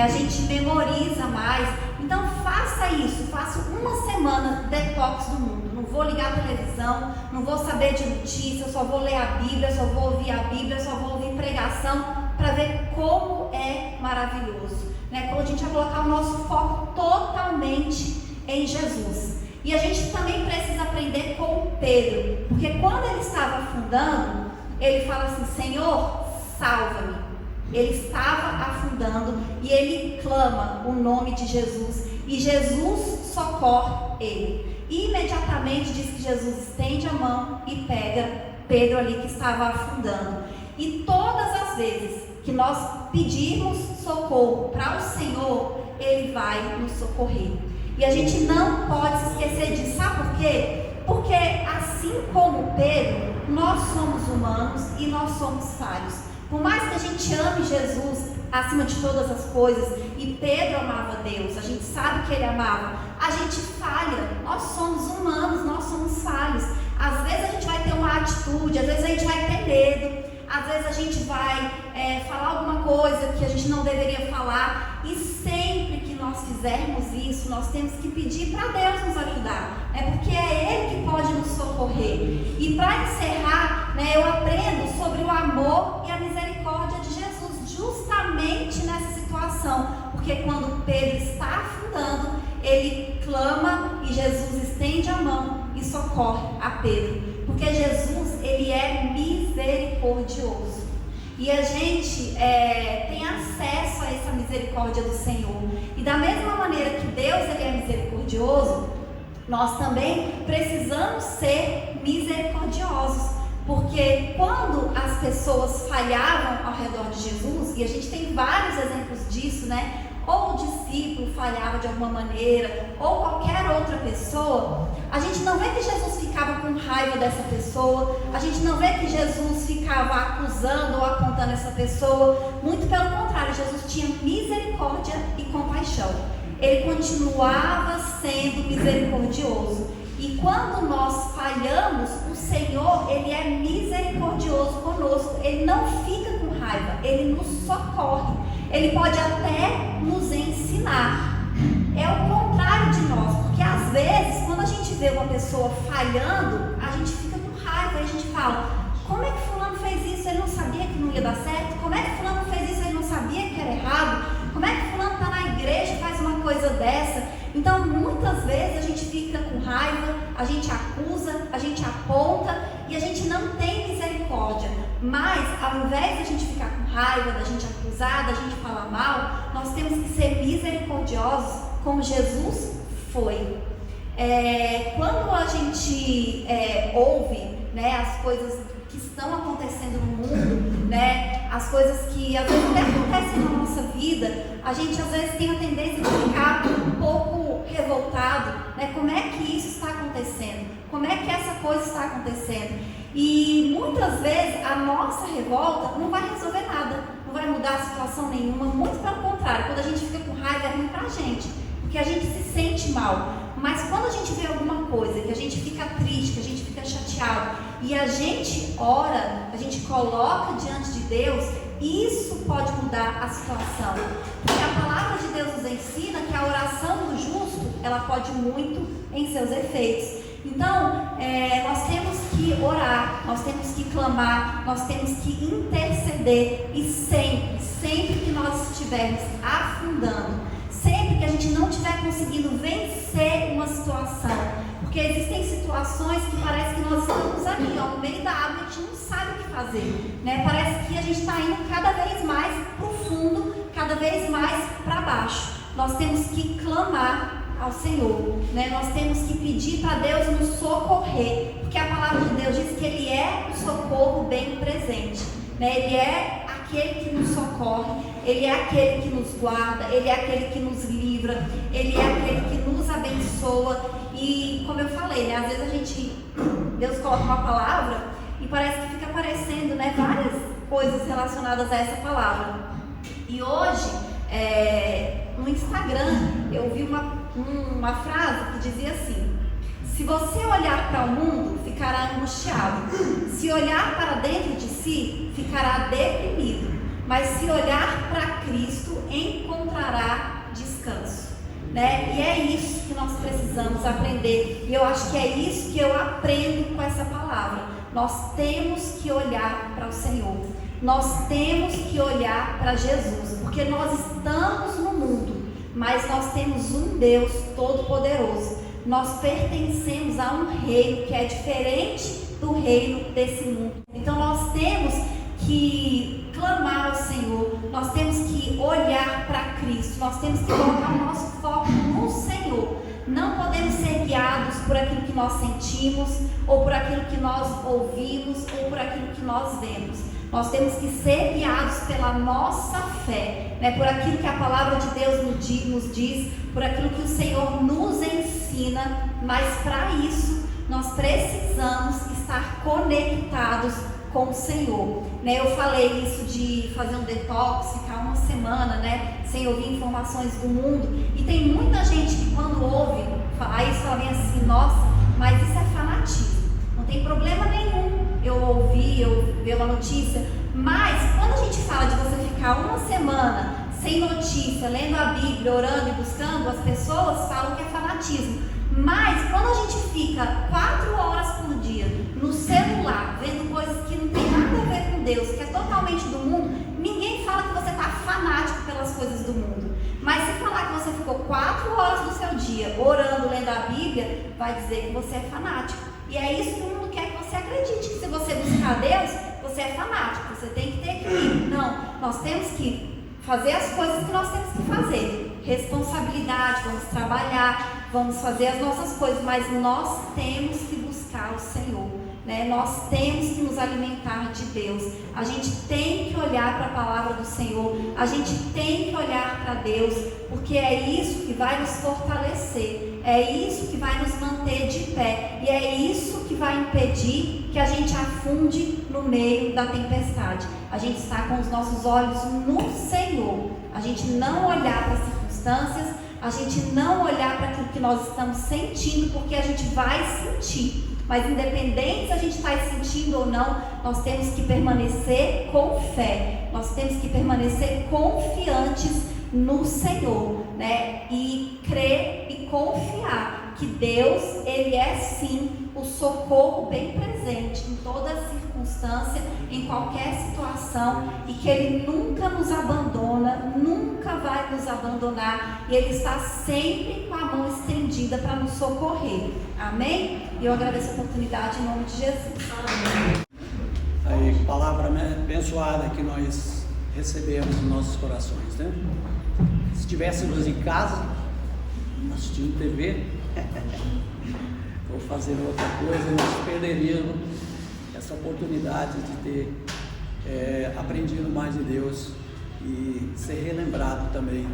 a gente memoriza mais. Então faça isso, faça uma semana detox do mundo. Não vou ligar a televisão, não vou saber de notícias, só vou ler a Bíblia, só vou ouvir a Bíblia, só vou ouvir pregação, para ver como é maravilhoso. né? Quando a gente vai colocar o nosso foco totalmente em Jesus. E a gente também precisa aprender com Pedro, porque quando ele estava afundando, ele fala assim: Senhor, salva-me. Ele estava afundando e ele clama o nome de Jesus, e Jesus socorre ele. E imediatamente diz que Jesus estende a mão e pega Pedro ali que estava afundando. E todas as vezes que nós pedirmos socorro para o Senhor, Ele vai nos socorrer. E a gente não pode se esquecer disso. Sabe por quê? Porque assim como Pedro, nós somos humanos e nós somos falhos. Por mais que a gente ame Jesus acima de todas as coisas, e Pedro amava Deus, a gente sabe que ele amava, a gente falha, nós somos humanos, nós somos falhos. Às vezes a gente vai ter uma atitude, às vezes a gente vai ter medo, às vezes a gente vai falar alguma coisa que a gente não deveria falar, e sempre que nós fizermos isso, nós temos que pedir para Deus nos ajudar, porque é Ele que pode nos socorrer. E para encerrar, eu aprendo sobre o amor e a misericórdia de Jesus, justamente nessa situação, porque quando Pedro está afundando, ele clama e Jesus estende a mão e socorre a Pedro, porque Jesus, ele é misericordioso, e a gente tem acesso a essa misericórdia do Senhor. E da mesma maneira que Deus, ele é misericordioso, nós também precisamos ser misericordiosos, porque quando as pessoas falhavam ao redor de Jesus, e a gente tem vários exemplos disso, ou o discípulo falhava de alguma maneira, ou qualquer outra pessoa, a gente não vê que Jesus ficava com raiva dessa pessoa, a gente não vê que Jesus ficava acusando ou apontando essa pessoa. Muito pelo contrário, Jesus tinha misericórdia e compaixão. Ele continuava sendo misericordioso. E quando nós falhamos, o Senhor, ele é misericordioso conosco. Ele não fica com raiva, ele nos socorre. Ele pode até nos ensinar. É o contrário de nós, porque às vezes, quando a gente vê uma pessoa falhando, a gente fica com raiva e a gente fala: como é que fulano fez isso? Ele não sabia que não ia dar certo? Como é que fulano fez isso? Ele não sabia que era errado? Como é que fulano está na igreja e faz uma coisa dessa? Então, muitas vezes a gente fica com raiva, a gente acusa, a gente aponta e a gente não tem misericórdia. Mas, ao invés de a gente ficar com raiva, da gente acusar, da gente falar mal, nós temos que ser misericordiosos como Jesus foi. Quando a gente ouve as coisas que estão acontecendo no mundo, as coisas que às vezes até acontecem na nossa vida, a gente às vezes tem a tendência de ficar um pouco revoltado, como é que isso está acontecendo? Como é que essa coisa está acontecendo? E muitas vezes a nossa revolta não vai resolver nada, não vai mudar a situação nenhuma, muito pelo contrário. Quando a gente fica com raiva é ruim pra gente, porque a gente se sente mal. Mas quando a gente vê alguma coisa, que a gente fica triste, que a gente fica chateado, e a gente ora, a gente coloca diante de Deus, isso pode mudar a situação. Porque a palavra de Deus nos ensina que a oração do justo, ela pode muito em seus efeitos. Então, nós temos que orar, nós temos que clamar, nós temos que interceder, e sempre que nós estivermos afundando, sempre que a gente não estiver conseguindo vencer uma situação, porque existem situações que parece que nós estamos ali, no meio da água, a gente não sabe o que fazer, Parece que a gente está indo cada vez mais para o fundo, cada vez mais para baixo. Nós temos que clamar ao Senhor, Nós temos que pedir para Deus nos socorrer, porque a palavra de Deus diz que Ele é o socorro bem presente, Ele é aquele que nos socorre, Ele é aquele que nos guarda, Ele é aquele que nos livra, Ele é aquele que nos abençoa. E como eu falei, às vezes Deus coloca uma palavra e parece que fica aparecendo, várias coisas relacionadas a essa palavra. E hoje, no Instagram, eu vi uma frase que dizia assim: se você olhar para o mundo, ficará angustiado. Se olhar para dentro de si, ficará deprimido. Mas se olhar para Cristo, encontrará descanso. E é isso que nós precisamos aprender. E eu acho que é isso que eu aprendo com essa palavra. Nós temos que olhar para o Senhor. Nós temos que olhar para Jesus, porque nós estamos no mundo, mas nós temos um Deus todo-poderoso. Nós pertencemos a um reino que é diferente do reino desse mundo. Então nós temos que clamar ao Senhor, nós temos que olhar para Cristo, nós temos que colocar o nosso foco no Senhor. Não podemos ser guiados por aquilo que nós sentimos, ou por aquilo que nós ouvimos, ou por aquilo que nós vemos. Nós temos que ser guiados pela nossa fé, né? Por aquilo que a palavra de Deus nos diz, por aquilo que o Senhor nos ensina. Mas para isso nós precisamos estar conectados com o Senhor, né? Eu falei isso de fazer um detox, ficar uma semana, né, sem ouvir informações do mundo. E tem muita gente que quando ouve, aí fala bem assim: nossa, mas isso é fanatismo. Não tem problema nenhum eu ouvir, eu ver uma notícia, mas quando a gente fala de você ficar uma semana sem notícia, lendo a Bíblia, orando e buscando, as pessoas falam que é fanatismo. Mas quando a gente fica 4 horas por dia no celular, vendo coisas que não tem nada a ver com Deus, que é totalmente do mundo, ninguém fala que você está fanático pelas coisas do mundo. Mas se falar que você ficou 4 horas do seu dia orando, lendo a Bíblia, vai dizer que você é fanático. E é isso que o mundo quer que você acredite, que se você buscar Deus, você é fanático, você tem que ter equilíbrio. Não, nós temos que fazer as coisas que nós temos que fazer. Responsabilidade, vamos trabalhar, vamos fazer as nossas coisas, mas nós temos que buscar o Senhor, né? Nós temos que nos alimentar de Deus. A gente tem que olhar para a palavra do Senhor, a gente tem que olhar para Deus, porque é isso que vai nos fortalecer, é isso que vai nos manter de pé, e é isso que vai impedir que a gente afunde no meio da tempestade. A gente está com os nossos olhos no Senhor, a gente não olhar para as circunstâncias, a gente não olhar para aquilo que nós estamos sentindo, porque a gente vai sentir. Mas independente se a gente está sentindo ou não, nós temos que permanecer com fé, nós temos que permanecer confiantes no Senhor, né? E crer e confiar que Deus, Ele é sim o socorro bem presente em toda circunstância, em qualquer situação, e que Ele nunca nos abandona, nunca vai nos abandonar, e Ele está sempre com a mão estendida para nos socorrer. Amém? E eu agradeço a oportunidade em nome de Jesus. Amém. Aí, palavra abençoada que nós recebemos nos nossos corações, né? Se estivéssemos em casa, assistindo TV, ou fazendo outra coisa, nós perderíamos essa oportunidade de ter aprendido mais de Deus e ser relembrado também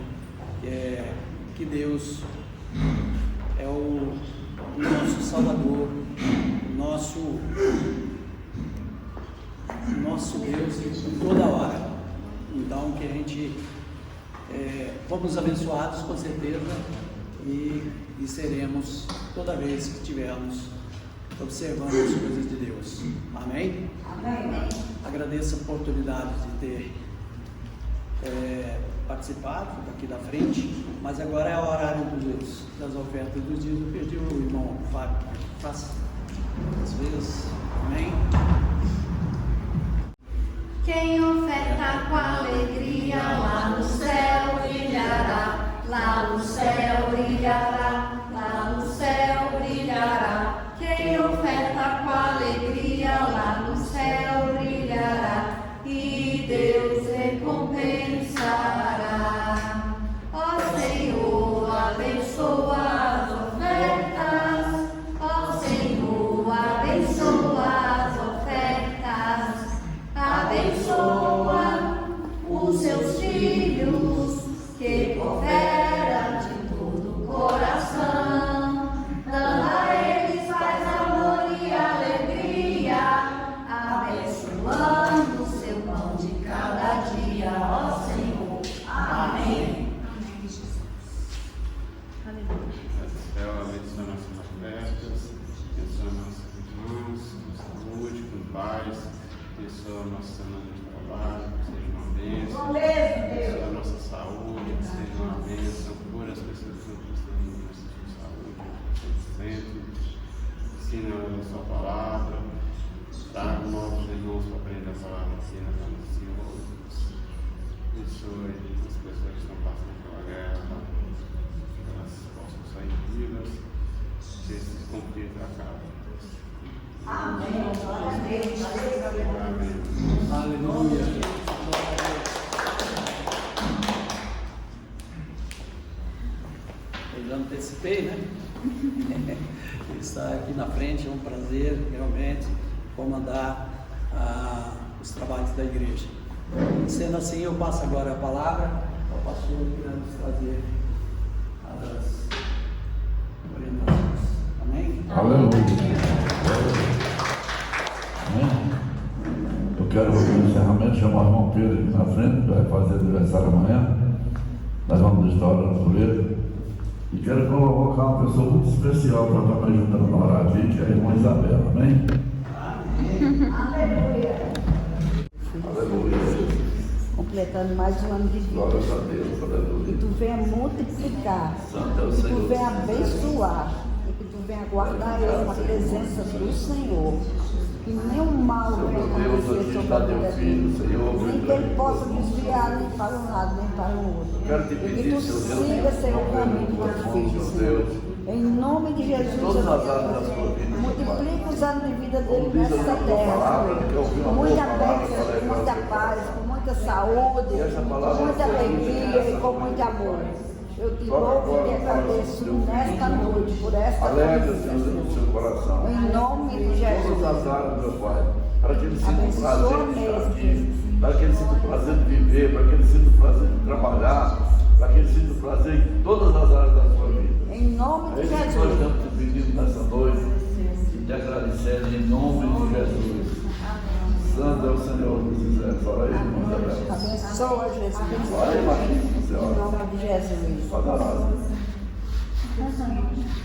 que Deus é o nosso Salvador, nosso Deus em toda hora. Então que a gente fomos abençoados com certeza e seremos toda vez que estivermos observando as coisas de Deus. Amém? Amém. Agradeço a oportunidade de ter participado daqui da frente, mas agora é o horário das ofertas dos dias. Eu pedi o irmão Fábio, faça às vezes. Amém? Quem oferta com alegria, lá no céu brilhará, lá no céu brilhará, lá no céu brilhará. Quem oferta com alegria, lá no céu brilhará, e Deus recompensará. Ó Senhor, abençoa as ofertas, ó Senhor, abençoa as ofertas, abençoa os seus filhos que cooperam de todo o coração, dando a eles paz, amor e alegria, abençoando o seu pão de cada dia, ó Senhor. Amém. Abençoa nossas ofertas, abençoa nossos irmãos, com saúde, com paz, abençoa nossa semana de trabalho, que seja uma bênção, abençoa a nossa saúde, que seja uma bênção, cura as pessoas que estão precisando de saúde, sempre ensina a sua palavra, traga novos irmãos para aprender a palavra aqui na casa do Senhor. Abençoe as pessoas que estão passando pela guerra, que elas possam sair vivas, que esse conflito acabe. Amém. Amém. Aleluia. Eu já antecipei, né? Estar aqui na frente é um prazer, realmente, comandar os trabalhos da igreja. Sendo assim, eu passo agora a palavra ao pastor que vai nos trazer as orientações. Amém? Aleluia. Amém. Eu quero, no encerramento, chamar o irmão Pedro aqui na frente, que vai fazer aniversário amanhã. Nós vamos estar orando por ele. E quero convocar uma pessoa muito especial para estar me ajudando a orar aqui, que é a irmã Isabela. Amém? Aleluia. Completando mais um ano de vida. Glória a Deus. Aleluia. Que tu venha multiplicar, Santo é o que tu Senhor. venha abençoar, e que tu venha guardar ele na presença do Senhor. Que nenhum mal venha acontecer sobre a vida dele. Nem que ele possa desviar nem para um lado, nem para o outro. Quero te E que pedir, tu Senhor Deus, siga seu caminho do teu filho, Senhor. Em nome de Jesus, todas as áreas da sua vida, multiplica os anos de vida como dele diz a nessa tua terra, palavra, Senhor. que ouvir uma Com muita boa palavra, bênção, para com muita alegrar paz, com muita saúde, E essa com palavra muita foi alegria nessa e com noite. muito amor. Eu te Só louvo agora, e te agradeço nesta noite por esta Alegre, família, Senhor, no seu coração. em nome de Todas Jesus. as áreas, meu Pai, para que ele sinta o Abençoa prazer de estar mesmo. aqui, para que ele sinta o prazer de viver, para que ele sinta o prazer de trabalhar, para que ele sinta o prazer em todas as áreas da sua vida. Em nome É de isso que nós Jesus. estamos te pedindo nessa noite e te agradecendo em nome de Jesus. Santo é o Senhor dos Exércitos. Ora aí, irmão Isabel. Abençoa Jesus. Ora aí, Marquinhos, você Em ora. nome de Jesus. Pode orar.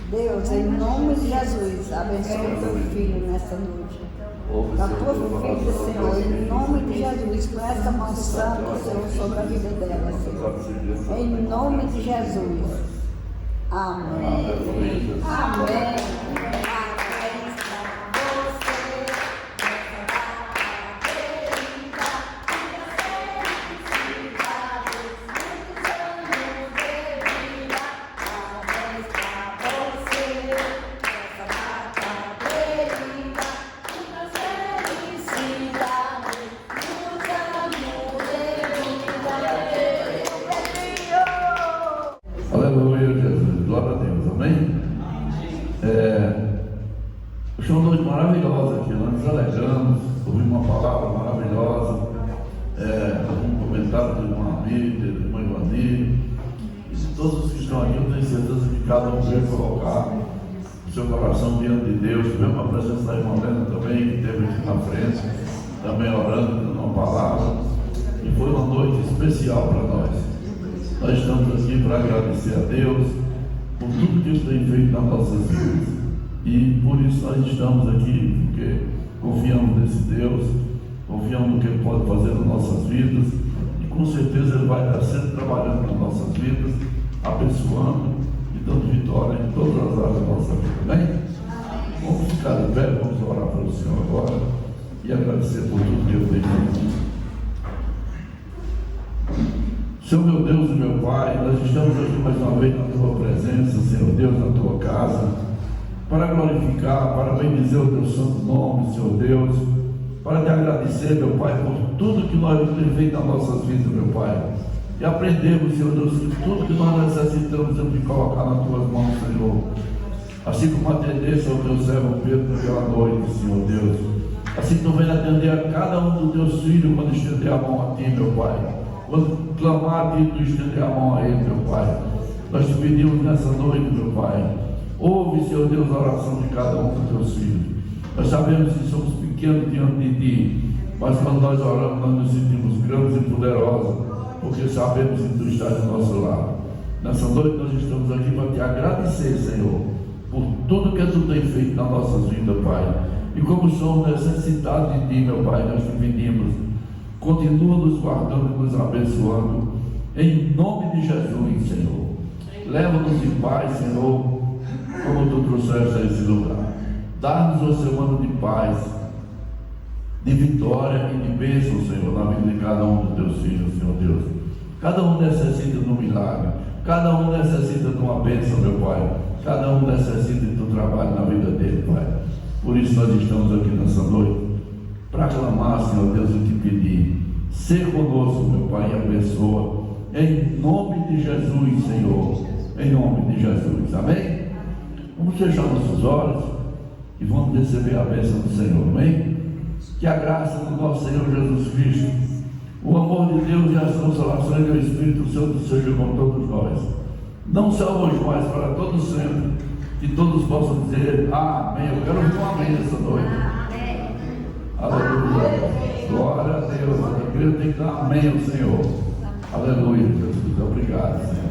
Deus, em nome de Jesus, abençoa teu filho nessa noite. Ouve, Da Senhor, tua tua filha, oração, Senhor, Deus. em nome de Jesus, com essa mão santa, Senhor, sobre a vida dela, Senhor. Em nome de Jesus. Amém. Aleluia. Amém. Aleluia, Jesus. Glória a Deus. Amém? Foi uma noite maravilhosa aqui. Nós nos alegramos, ouvimos uma palavra maravilhosa. Um comentário do irmão Amir, do irmão Ivanir. E de todos os que estão aqui, eu tenho certeza que cada um veio colocar o seu coração diante de Deus. Tivemos a presença da irmã Helena também, que esteve aqui na frente, também orando, dando uma palavra. E foi uma noite especial para nós. Nós estamos aqui para agradecer a Deus por tudo que Ele tem feito nas nossas vidas. E por isso nós estamos aqui, porque confiamos nesse Deus, confiamos no que Ele pode fazer nas nossas vidas. E com certeza Ele vai estar sempre trabalhando nas nossas vidas, abençoando e dando vitória em todas as áreas da nossa vida. Amém? Vamos ficar de pé, vamos orar para o Senhor agora e agradecer por tudo que Ele tem feito. Senhor meu Deus e meu Pai, nós estamos aqui mais uma vez na Tua presença, Senhor Deus, na Tua casa, para glorificar, para bendizer o Teu santo nome, Senhor Deus, para te agradecer, meu Pai, por tudo que nós temos feito nas nossas vidas, meu Pai. E aprendemos, Senhor Deus, que tudo que nós necessitamos temos de colocar nas Tuas mãos, Senhor. Assim como atendesse ao Teu servo Pedro naquela noite, Senhor Deus. Assim Tu vem atender a cada um dos Teus filhos quando estender a mão a Ti, meu Pai. Quando clamar a Ti, Tu estender a mão a Ele, meu Pai. Nós te pedimos nessa noite, meu Pai. Ouve, Senhor Deus, a oração de cada um dos Teus filhos. Nós sabemos que somos pequenos diante de Ti, mas quando nós oramos, nós nos sentimos grandes e poderosos, porque sabemos que Tu estás do nosso lado. Nessa noite nós estamos aqui para Te agradecer, Senhor, por tudo que Tu tem feito nas nossas vidas, Pai. E como somos necessitados de Ti, meu Pai, nós te pedimos, continua nos guardando e nos abençoando, em nome de Jesus, Senhor. Leva-nos em paz, Senhor, como Tu trouxeste a esse lugar. Dá-nos o seu ano de paz, de vitória e de bênção, Senhor, na vida de cada um dos teus filhos, Senhor Deus. Cada um necessita de um milagre, cada um necessita de uma bênção, meu Pai. Cada um necessita de teu trabalho na vida dele, Pai. Por isso nós estamos aqui nessa noite para clamar, Senhor Deus, e te pedir: ser conosco, meu Pai, e abençoa, em nome de Jesus, Senhor, em nome de Jesus, amém? Vamos fechar nossos olhos e vamos receber a bênção do Senhor, amém? Que a graça do nosso Senhor Jesus Cristo, o amor de Deus e as consolações do Espírito Santo sejam com todos nós, não só hoje, mas para todos sempre, que todos possam dizer amém. Eu quero ouvir um amém nessa noite. Amém. Aleluia. Glória a Deus. A igreja tem que dar amém ao Senhor. Aleluia, Jesus. Obrigado, Senhor.